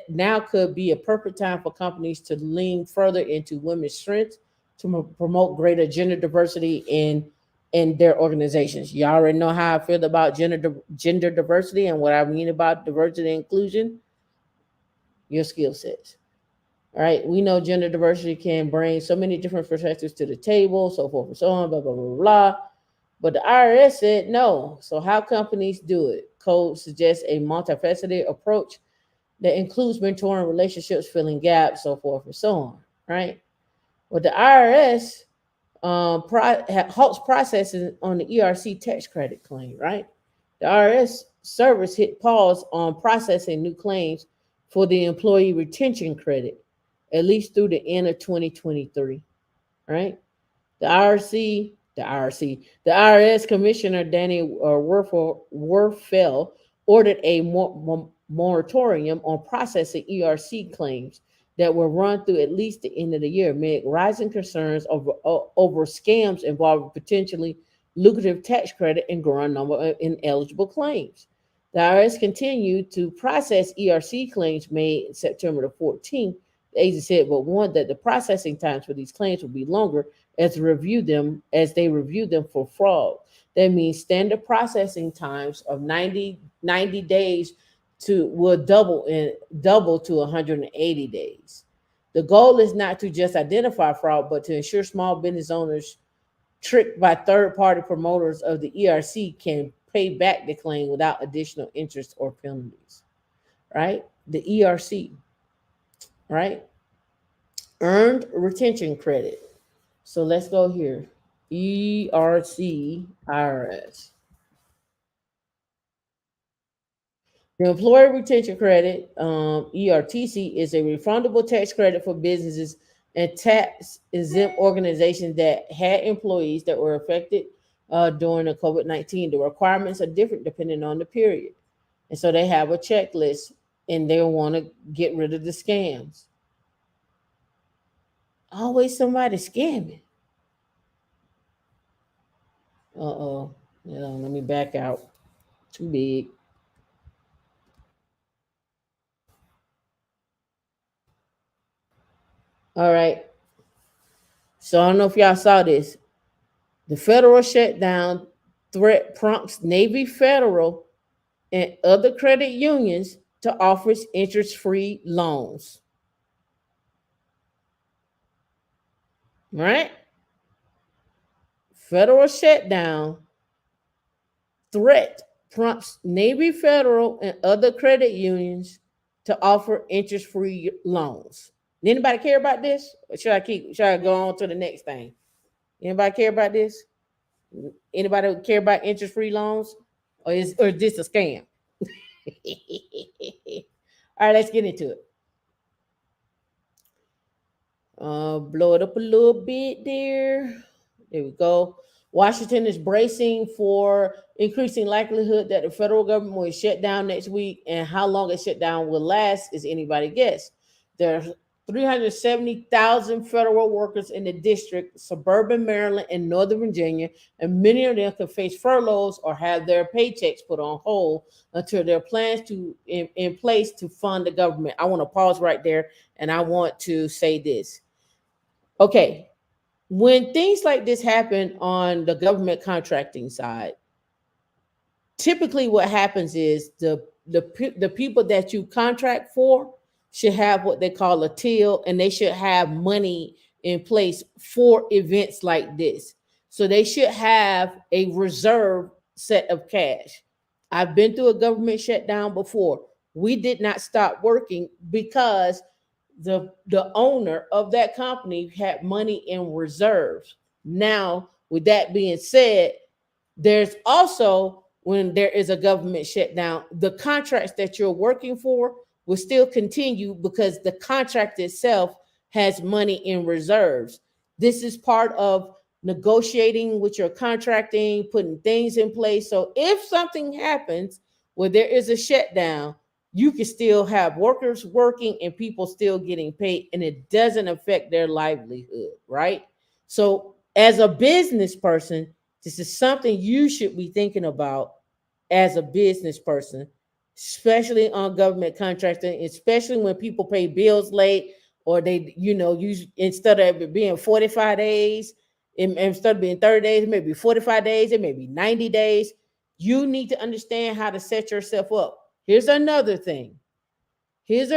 now could be a perfect time for companies to lean further into women's strengths to promote greater gender diversity in their organizations. You already know how I feel about gender diversity and what I mean about diversity and inclusion. Your skill sets. All right, we know gender diversity can bring so many different perspectives to the table, so forth and so on, blah, blah, blah, blah. But the IRS said no. So, how companies do it? Code suggests a multifaceted approach that includes mentoring relationships, filling gaps, so forth and so on, right? Well, the IRS halts processing on the ERC tax credit claim, right? The IRS service hit pause on processing new claims for the employee retention credit, at least through the end of 2023, right? The IRS Commissioner Danny Werfel ordered a moratorium on processing ERC claims that will run through at least the end of the year amid rising concerns over scams involving potentially lucrative tax credit and growing number of ineligible claims. The IRS continued to process ERC claims made September the 14th. The agency said, but warned that the processing times for these claims will be longer as they review them for fraud. That means standard processing times of 90 days to will double to 180 days. The goal is not to just identify fraud, but to ensure small business owners tricked by third-party promoters of the ERC can pay back the claim without additional interest or penalties. Right? The ERC, right? Earned retention credit. So let's go here. ERC IRS. The Employee Retention Credit, ERTC, is a refundable tax credit for businesses and tax exempt organizations that had employees that were affected during the COVID-19. The requirements are different depending on the period. And so they have a checklist and they want to get rid of the scams. Always somebody scamming. Uh-oh. Let me back out. Too big. All right. So I don't know if y'all saw this. The federal shutdown threat prompts Navy Federal and other credit unions to offer interest-free loans. Right? Federal shutdown threat prompts Navy Federal and other credit unions to offer interest-free loans. Anybody care about this? Or should I go on to the next thing? Anybody care about this? Anybody care about interest-free loans? Or is this a scam? All right, let's get into it. Blow it up a little bit there. There we go. Washington is bracing for increasing likelihood that the federal government will shut down next week, and how long a shutdown will last is anybody guess. There are 370,000 federal workers in the district, suburban Maryland and Northern Virginia, and many of them could face furloughs or have their paychecks put on hold until there are plans in place to fund the government. I want to pause right there, and I want to say this. Okay, when things like this happen on the government contracting side, typically what happens is the people that you contract for should have what they call a till, and they should have money in place for events like this. So they should have a reserve set of cash. I've been through a government shutdown before. We did not stop working because the owner of that company had money in reserves. Now, with that being said, there's also, when there is a government shutdown, the contracts that you're working for will still continue because the contract itself has money in reserves. This is part of negotiating with your contracting, putting things in place. So if something happens where there is a shutdown, you can still have workers working and people still getting paid, and it doesn't affect their livelihood, right? So as a business person, this is something you should be thinking about as a business person, especially on government contracting, especially when people pay bills late, or they, use, instead of it being 45 days, instead of being 30 days, it may be 45 days, it may be 90 days. You need to understand how to set yourself up. Here's another thing. Because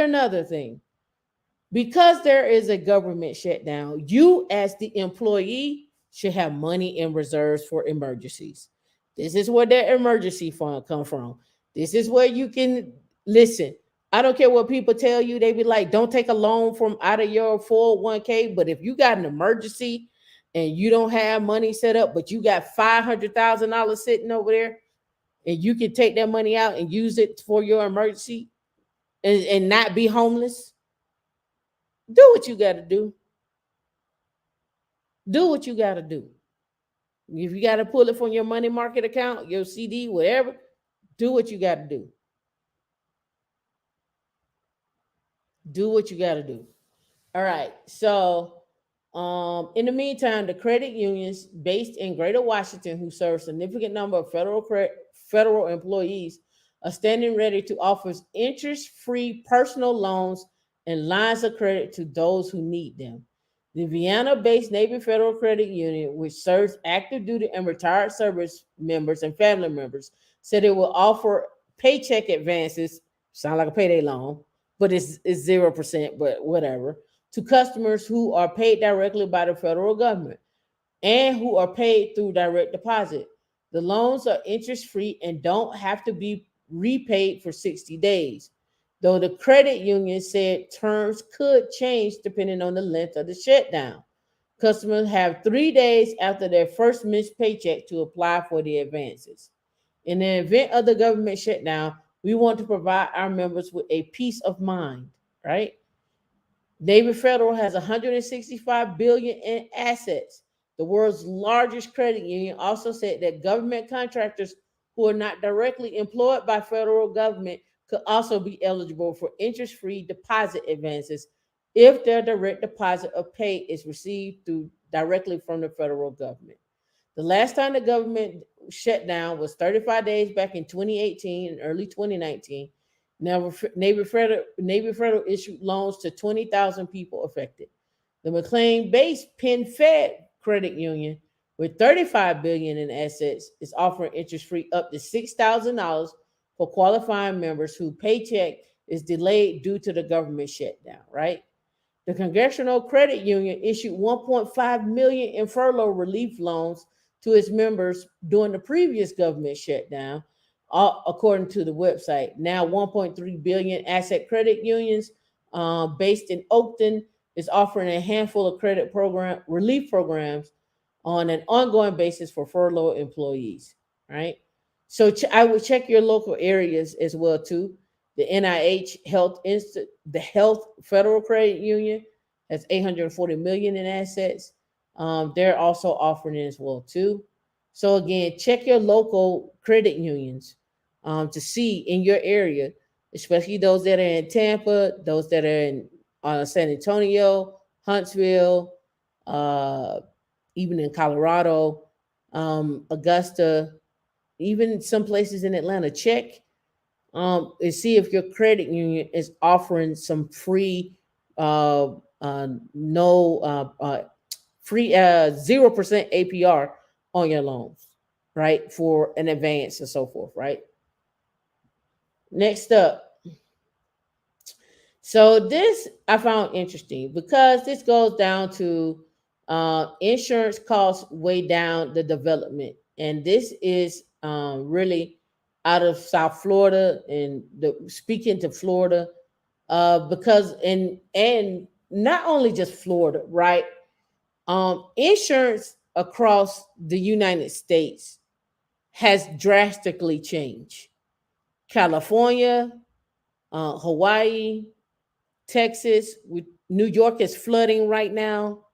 there is a government shutdown, you as the employee should have money in reserves for emergencies. This is where their emergency fund come from. This is where you can listen. I don't care what people tell you. They be like, don't take a loan from out of your 401k. But if you got an emergency and you don't have money set up, but you got $500,000 sitting over there, and you can take that money out and use it for your emergency and not be homeless, do what you got to do. Do what you got to do. If you got to pull it from your money market account, your CD, whatever, do what you got to do. Do what you got to do. All right. So, in the meantime, the credit unions based in Greater Washington, who serve a significant number of federal employees, are standing ready to offer interest-free personal loans and lines of credit to those who need them. The Vienna-based Navy Federal Credit Union, which serves active duty and retired service members and family members, said it will offer paycheck advances. Sound like a payday loan, but it's 0%, but whatever, to customers who are paid directly by the federal government and who are paid through direct deposit. The loans are interest free and don't have to be repaid for 60 days, though the credit union said terms could change depending on the length of the shutdown. Customers have 3 days after their first missed paycheck to apply for the advances. In the event of the government shutdown, we want to provide our members with a peace of mind, right? Navy Federal has 165 billion in assets. The world's largest credit union also said that government contractors who are not directly employed by federal government could also be eligible for interest-free deposit advances if their direct deposit of pay is received through directly from the federal government. The last time the government shut down was 35 days back in 2018 and early 2019. Now, Navy Federal issued loans to 20,000 people affected. The McLean-based Penn Fed Credit Union, with 35 billion in assets, is offering interest-free up to $6,000 for qualifying members whose paycheck is delayed due to the government shutdown. Right? The Congressional Credit Union issued 1.5 million in furlough relief loans to its members during the previous government shutdown, according to the website. Now, 1.3 billion asset credit unions based in Oakton is offering a handful of credit program relief programs on an ongoing basis for furlough employees. Right. So I would check your local areas as well too. The the Health Federal Credit Union has 840 million in assets. They're also offering it as well too. So again, check your local credit unions to see in your area, especially those that are in Tampa, those that are in San Antonio, Huntsville, uh, even in Colorado, Augusta, even some places in Atlanta. Check and see if your credit union is offering some free, uh, no, free 0% APR on your loans, right? For an advance and so forth, right? Next up, so this I found interesting because this goes down to insurance costs way down the development, and this is really out of South Florida and speaking to Florida, because and not only just Florida, right? Insurance across the United States has drastically changed. California, Hawaii, Texas. New York is flooding right now.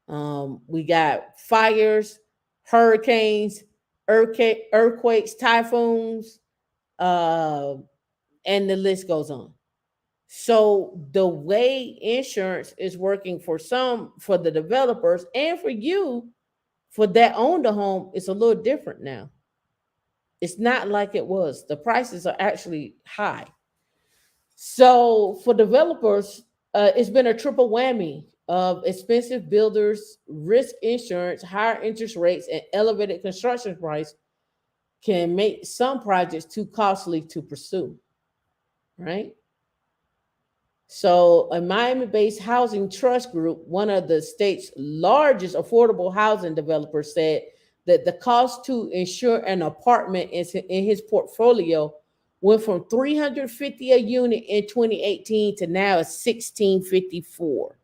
We got fires, hurricanes, earthquakes, typhoons, uh, and the list goes on. So the way insurance is working for the developers and for you, for that own the home, it's a little different now. It's not like it was. The prices are actually high. So for developers, it's been a triple whammy of expensive builders, risk insurance, higher interest rates, and elevated construction price can make some projects too costly to pursue. Right. So, a Miami based housing trust group, one of the state's largest affordable housing developers, said that the cost to insure an apartment in his portfolio went from 350 a unit in 2018 to now it's 1654.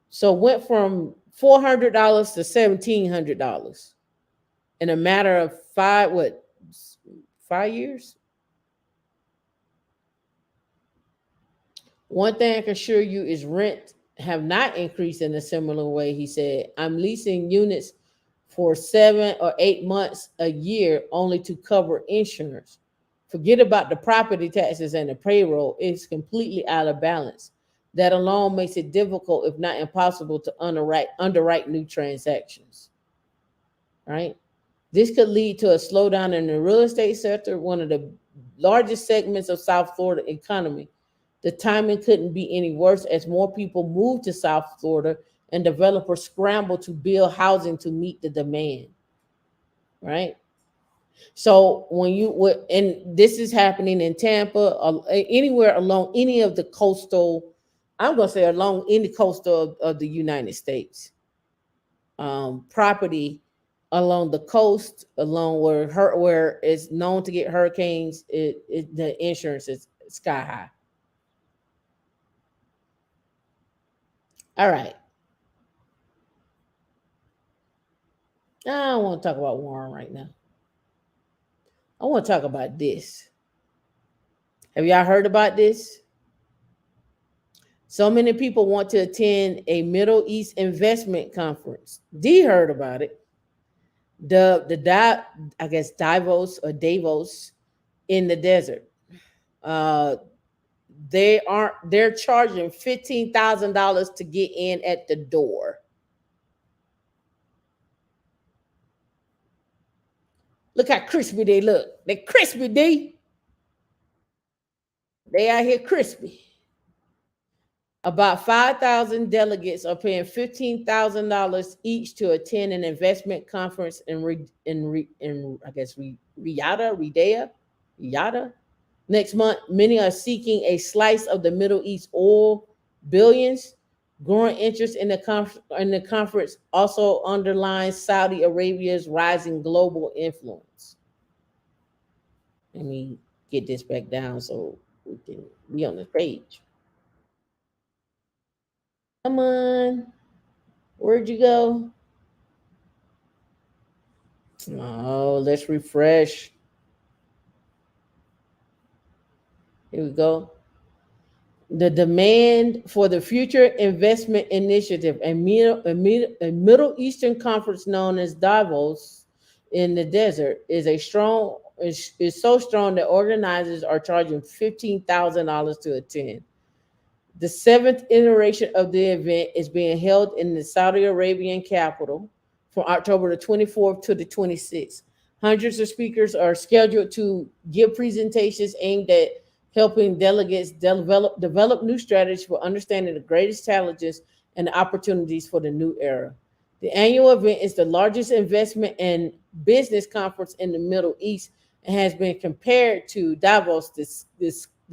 So, went from $400 to $1,700 in a matter of 5 years? One thing I can assure you is rent have not increased in a similar way. He said, I'm leasing units for 7 or 8 months a year only to cover insurance. Forget about the property taxes and the payroll. It's completely out of balance. That alone makes it difficult, if not impossible, to underwrite new transactions. Right? This could lead to a slowdown in the real estate sector, one of the largest segments of South Florida economy. The timing couldn't be any worse as more people move to South Florida and developers scramble to build housing to meet the demand. Right? So when you would, and this is happening in Tampa, anywhere along any of the coastal, I'm going to say along any coastal of the United States, property along the coast, along where it's known to get hurricanes, the insurance is sky high. All right, I don't want to talk about Warren right now. I want to talk about this. Have y'all heard about this? So many people want to attend a Middle East investment conference. D heard about it. I guess Davos in the desert. Uh, they're charging $15,000 to get in at the door. Look how crispy they look. They crispy, D. They out here crispy. About 5,000 delegates are paying $15,000 each to attend an investment conference in I guess Riyadh next month. Many are seeking a slice of the Middle East oil billions. Growing interest in the conference also underlines Saudi Arabia's rising global influence. Let me get this back down so we can be on the page. Come on. Where'd you go? Oh, let's refresh. Here we go. The demand for the Future Investment Initiative, a Middle Eastern conference known as Davos in the desert, is so strong that organizers are charging $15,000 to attend. The seventh iteration of the event is being held in the Saudi Arabian capital from October the 24th to the 26th. Hundreds of speakers are scheduled to give presentations aimed at helping delegates develop new strategies for understanding the greatest challenges and opportunities for the new era. The annual event is the largest investment and business conference in the Middle East and has been compared to Davos, this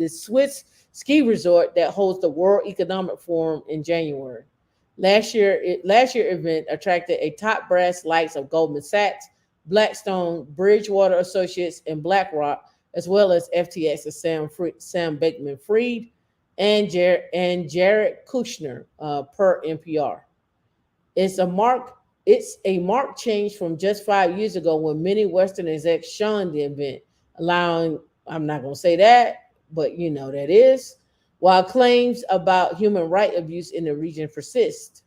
Swiss ski resort that holds the World Economic Forum in January. Last year event attracted a top brass lights of Goldman Sachs, Blackstone, Bridgewater Associates, and BlackRock, as well as FTX's Sam Bankman-Fried and Jared Kushner, per NPR. It's a marked change from just 5 years ago when many Western execs shunned the event, allowing, I'm not going to say that, but you know that is, while claims about human right abuse in the region persist.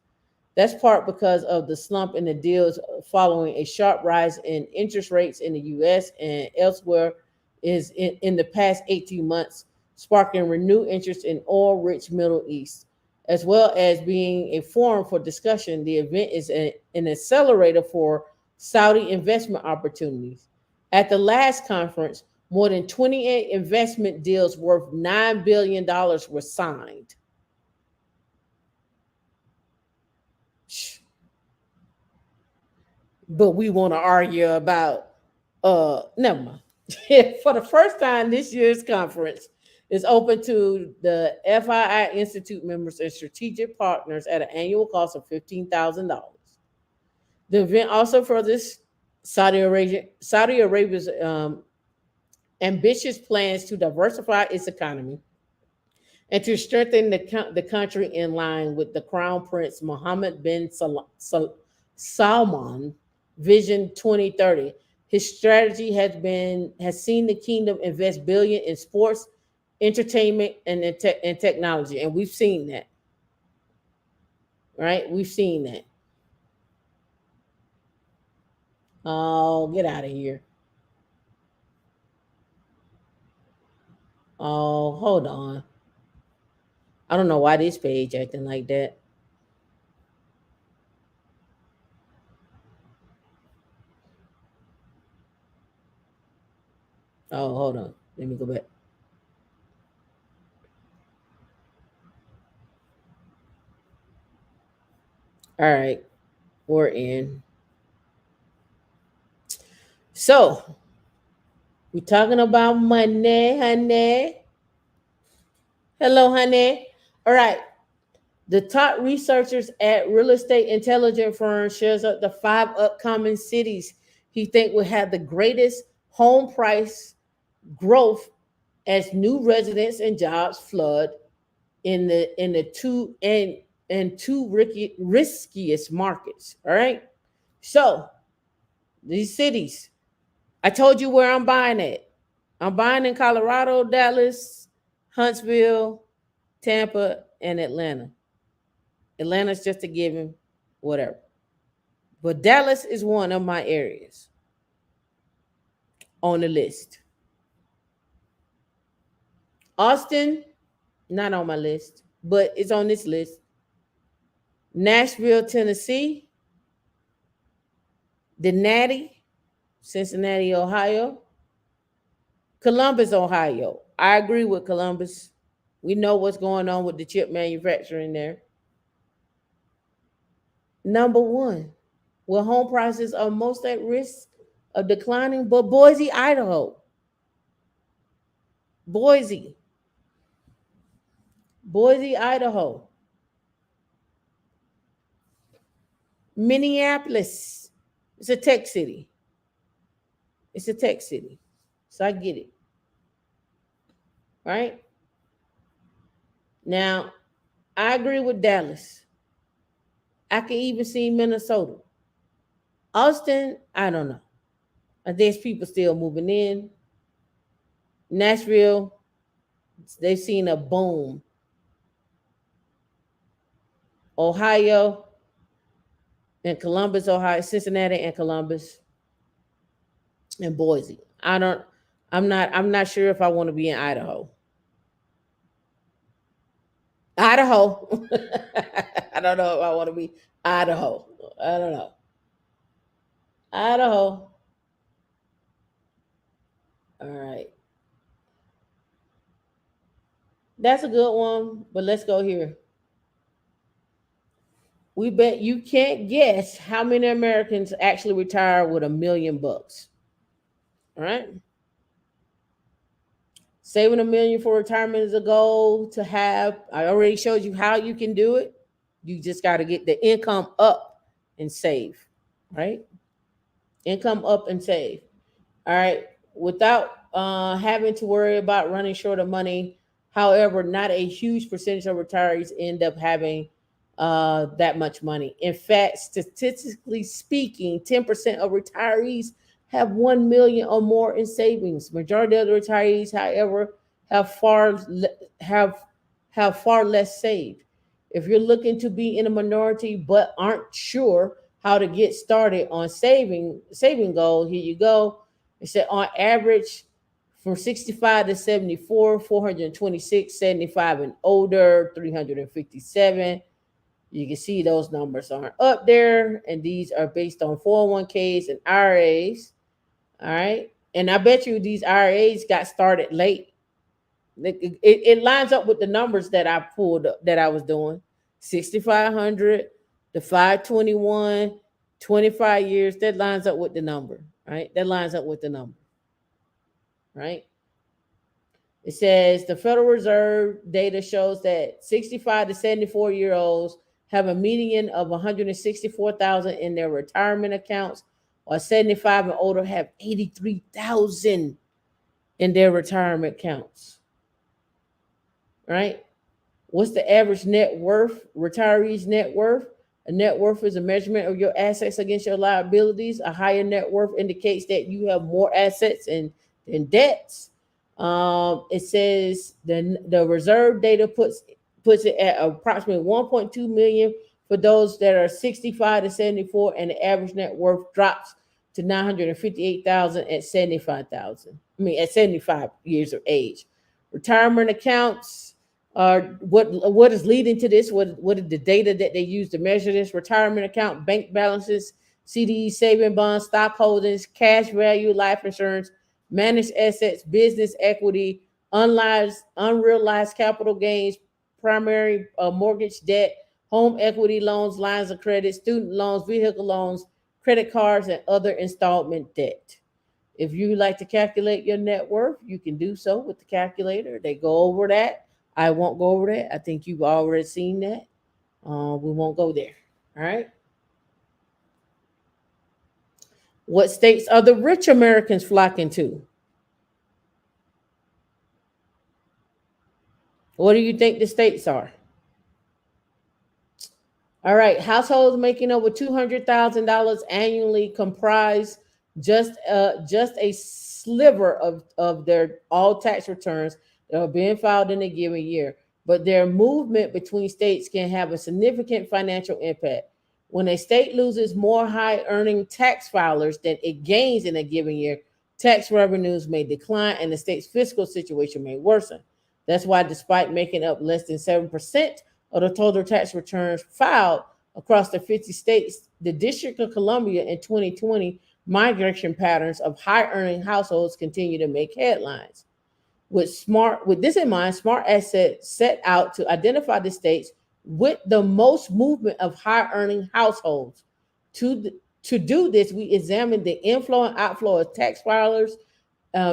That's part because of the slump in the deals following a sharp rise in interest rates in the US and elsewhere is in the past 18 months, sparking renewed interest in oil-rich Middle East. As well as being a forum for discussion, the event is an accelerator for Saudi investment opportunities. At the last conference, more than 28 investment deals worth $9 billion were signed. But we want to argue about never mind. For the first time, this year's conference is open to the FII Institute members and strategic partners at an annual cost of $15,000. The event also furthers Saudi Arabia's ambitious plans to diversify its economy and to strengthen the country in line with the Crown Prince Mohammed bin Salman Vision 2030. His strategy has seen the kingdom invest billion in sports, entertainment, and technology, and we've seen that. Right? We've seen that. Oh, get out of here. Oh, hold on. I don't know why this page acting like that. Oh, hold on. Let me go back. All right, we're in. So we're talking about money, honey. Hello, honey. All right. The top researchers at real estate intelligence firm shares up the 5 upcoming cities he think will have the greatest home price growth as new residents and jobs flood in the riskiest markets. All right. So these cities, I told you where I'm buying at. I'm buying in Colorado, Dallas, Huntsville, Tampa, and Atlanta. Atlanta's just a given, whatever. But Dallas is one of my areas on the list. Austin, not on my list, but it's on this list. Nashville, Tennessee, Denati, Cincinnati, Ohio, Columbus, Ohio. I agree with Columbus. We know what's going on with the chip manufacturing there. Number one, where home prices are most at risk of declining, but Boise, Idaho. Boise, Boise, Idaho. Minneapolis. It's a tech city. It's a tech city. So I get it. Right? Now, I agree with Dallas. I can even see Minnesota. Austin, I don't know. There's people still moving in. Nashville, they've seen a boom. Ohio and Columbus, Ohio, Cincinnati and Columbus and Boise. I'm not sure if I want to be in Idaho. Idaho. I don't know if I want to be Idaho. I don't know. Idaho. All right. That's a good one, but let's go here. We bet you can't guess how many Americans actually retire with $1 million. All right. Saving $1 million for retirement is a goal to have. I already showed you how you can do it. You just got to get the income up and save, right? Income up and save. All right, without having to worry about running short of money. However, not a huge percentage of retirees end up having that much money. In fact, statistically speaking, 10% of retirees have 1 million or more in savings. Majority of the retirees, however, have have have far less saved. If you're looking to be in a minority but aren't sure how to get started on saving goal, here you go. It said on average from 65 to 74, 426, 75 and older, 357. You can see those numbers aren't up there. And these are based on 401ks and IRAs. All right. And I bet you these IRAs got started late. It lines up with the numbers that I pulled up that I was doing. 6,500, the 521, 25 years. That lines up with the number, right? That lines up with the number, right? It says the Federal Reserve data shows that 65 to 74-year-olds have a median of 164,000 in their retirement accounts, while 75 and older have 83,000 in their retirement accounts. Right? What's the average net worth? Retirees' net worth. A net worth is a measurement of your assets against your liabilities. A higher net worth indicates that you have more assets and debts. It says the reserve data puts it at approximately 1.2 million for those that are 65 to 74, and the average net worth drops to 958,000 at 75,000. I mean, at 75 years of age. Retirement accounts. What is leading to this? What is the data that they use to measure this? Retirement account, bank balances, CDs, saving bonds, stock holdings, cash value, life insurance, managed assets, business equity, unrealized capital gains, primary mortgage debt, home equity loans, lines of credit, student loans, vehicle loans, credit cards, and other installment debt. If you like to calculate your net worth, you can do so with the calculator. They go over that. I won't go over that. I think you've already seen that. We won't go there. All right. What states are the rich Americans flocking to? What do you think the states are? All right, households making over $200,000 annually comprise just a sliver of their all tax returns that are being filed in a given year. But their movement between states can have a significant financial impact. When a state loses more high earning tax filers than it gains in a given year, tax revenues may decline and the state's fiscal situation may worsen. That's why, despite making up less than 7% of the total tax returns filed across the 50 states, the District of Columbia in 2020 migration patterns of high earning households continue to make headlines. With this in mind, Smart Asset set out to identify the states with the most movement of high earning households. To, to do this, we examined the inflow and outflow of tax filers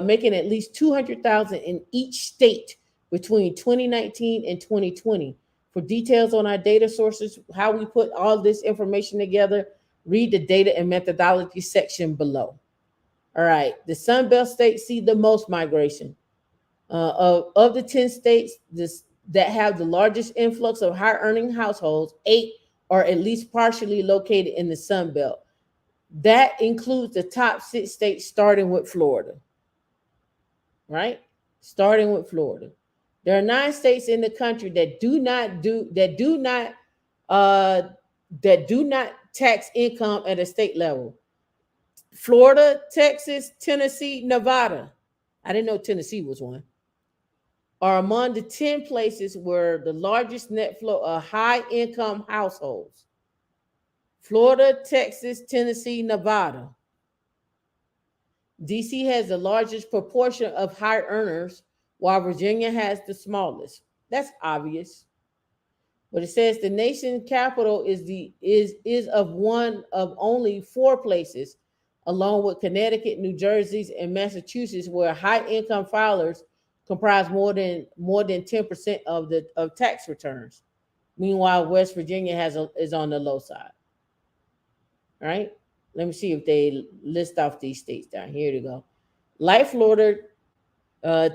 making at least 200,000 in each state between 2019 and 2020. For details on our data sources, how we put all this information together, read the data and methodology section below. All right, the Sun Belt states see the most migration. Of the 10 states that have the largest influx of high earning households, 8 are at least partially located in the Sun Belt. That includes the top 6 states, starting with Florida. Right? Starting with Florida. There are 9 states in the country that do not tax income at a state level. Florida, Texas, Tennessee, Nevada. I didn't know Tennessee was one. Are among the 10 places where the largest net flow of high income households. Florida, Texas, Tennessee, Nevada. DC has the largest proportion of high earners, while Virginia has the smallest. That's obvious. But it says the nation's capital is of one of only 4 places, along with Connecticut, New Jersey, and Massachusetts, where high income filers comprise more than 10% of tax returns. Meanwhile, West Virginia is on the low side. All right. Let me see if they list off these states down here. To go. Like Florida,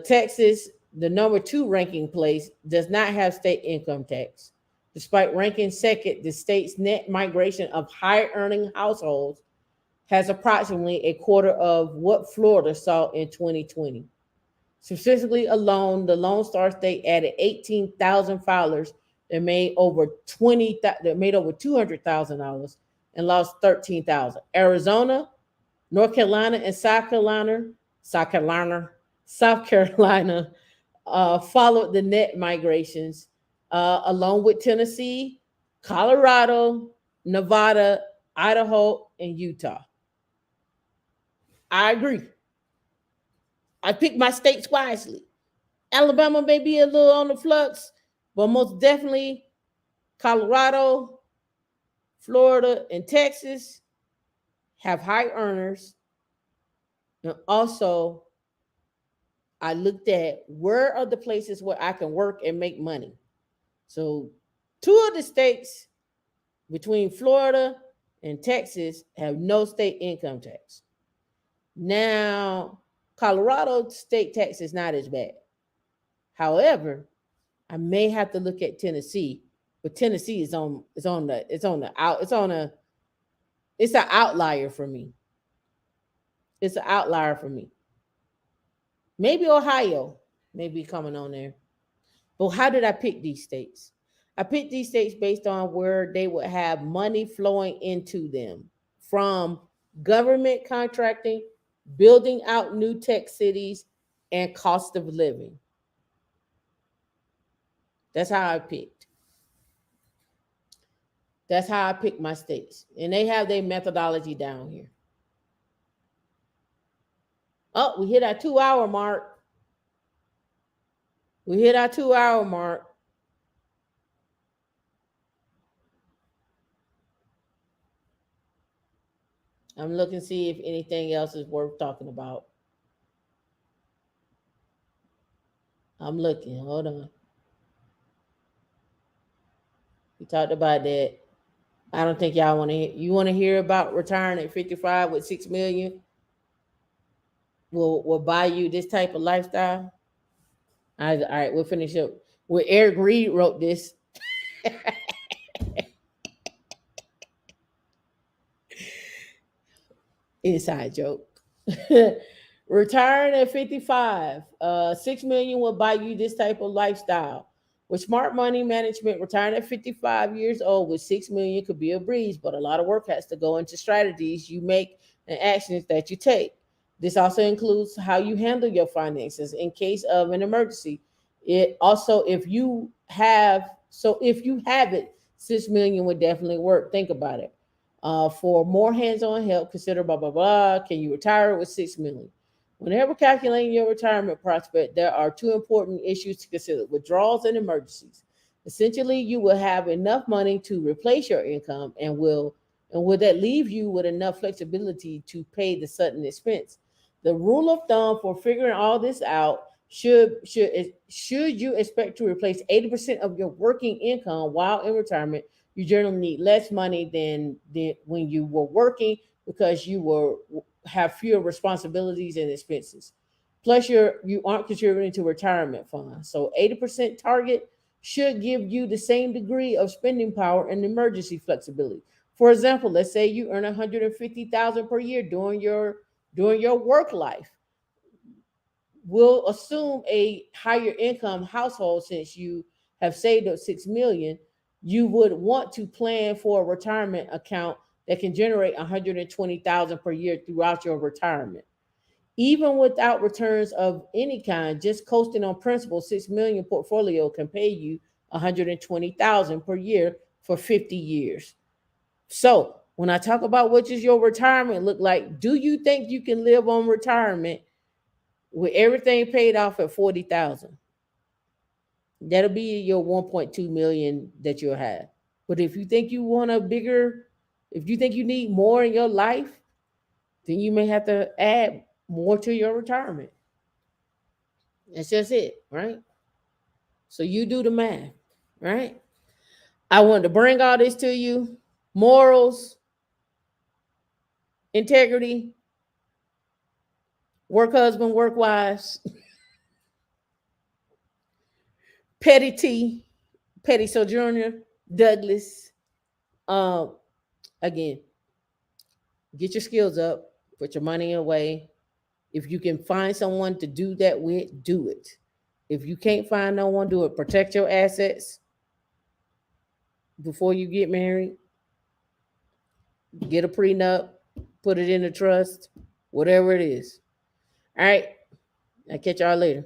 Texas, the number 2 ranking place, does not have state income tax. Despite ranking second, the state's net migration of high earning households has approximately a quarter of what Florida saw in 2020. Specifically alone, the Lone Star State added 18,000 filers that made over $200,000 and lost 13,000. Arizona, North Carolina, and South Carolina followed the net migrations, along with Tennessee, Colorado, Nevada, Idaho, and Utah. I agree. I picked my states wisely. Alabama may be a little on the flux, but most definitely Colorado, Florida, and Texas have high earners. And also, I looked at where are the places where I can work and make money. So, 2 of the states between Florida and Texas have no state income tax. Now, Colorado state tax is not as bad. However, I may have to look at Tennessee, but Tennessee it's an outlier for me. It's an outlier for me. Maybe Ohio may be coming on there. But how did I pick these states? I picked these states based on where they would have money flowing into them from government contracting, building out new tech cities, and cost of living. That's how I picked. That's how I picked my states. And they have their methodology down here. Oh, we hit our 2 hour mark. We hit our 2 hour mark. I'm looking to see if anything else is worth talking about. I'm looking. Hold on. We talked about that. I don't think y'all want to hear. You want to hear about retiring at 55 with 6 million? Will buy you this type of lifestyle? All right, we'll finish up. Well, Eric Reed wrote this. Inside joke. Retiring at 55, 6 million will buy you this type of lifestyle. With smart money management, retiring at 55 years old with 6 million could be a breeze, but a lot of work has to go into strategies you make and actions that you take. This also includes how you handle your finances in case of an emergency. It also, if you have it, 6 million would definitely work. Think about it. For more hands-on help, consider blah blah blah. Can you retire with 6 million? Whenever calculating your retirement prospect, there are two important issues to consider: withdrawals and emergencies. Essentially, you will have enough money to replace your income, and will that leave you with enough flexibility to pay the sudden expense? The rule of thumb for figuring all this out: should you expect to replace 80% of your working income while in retirement, you generally need less money than when you were working, because you have fewer responsibilities and expenses. Plus, you aren't contributing to retirement funds. So 80% target should give you the same degree of spending power and emergency flexibility. For example, let's say you earn 150,000 per year during your work life. We'll assume a higher income household, since you have saved up 6 million. You would want to plan for a retirement account that can generate 120,000 per year throughout your retirement. Even without returns of any kind, just coasting on principal, 6 million portfolio can pay you 120,000 per year for 50 years. So when I talk about what does your retirement look like, do you think you can live on retirement with everything paid off at 40,000? That'll be your 1.2 million that you'll have. But if you think you want a bigger, if you think you need more in your life, then you may have to add more to your retirement. That's just it, right? So you do the math, right? I wanted to bring all this to you: morals, integrity, work husband, work wives, petty T, petty sojourner, Douglas. Um, Again, get your skills up, put your money away. If you can find someone to do that with, do it. If you can't find no one, do it. Protect your assets before you get married. Get a prenup, put it in a trust, whatever it is. All right. I'll catch y'all later.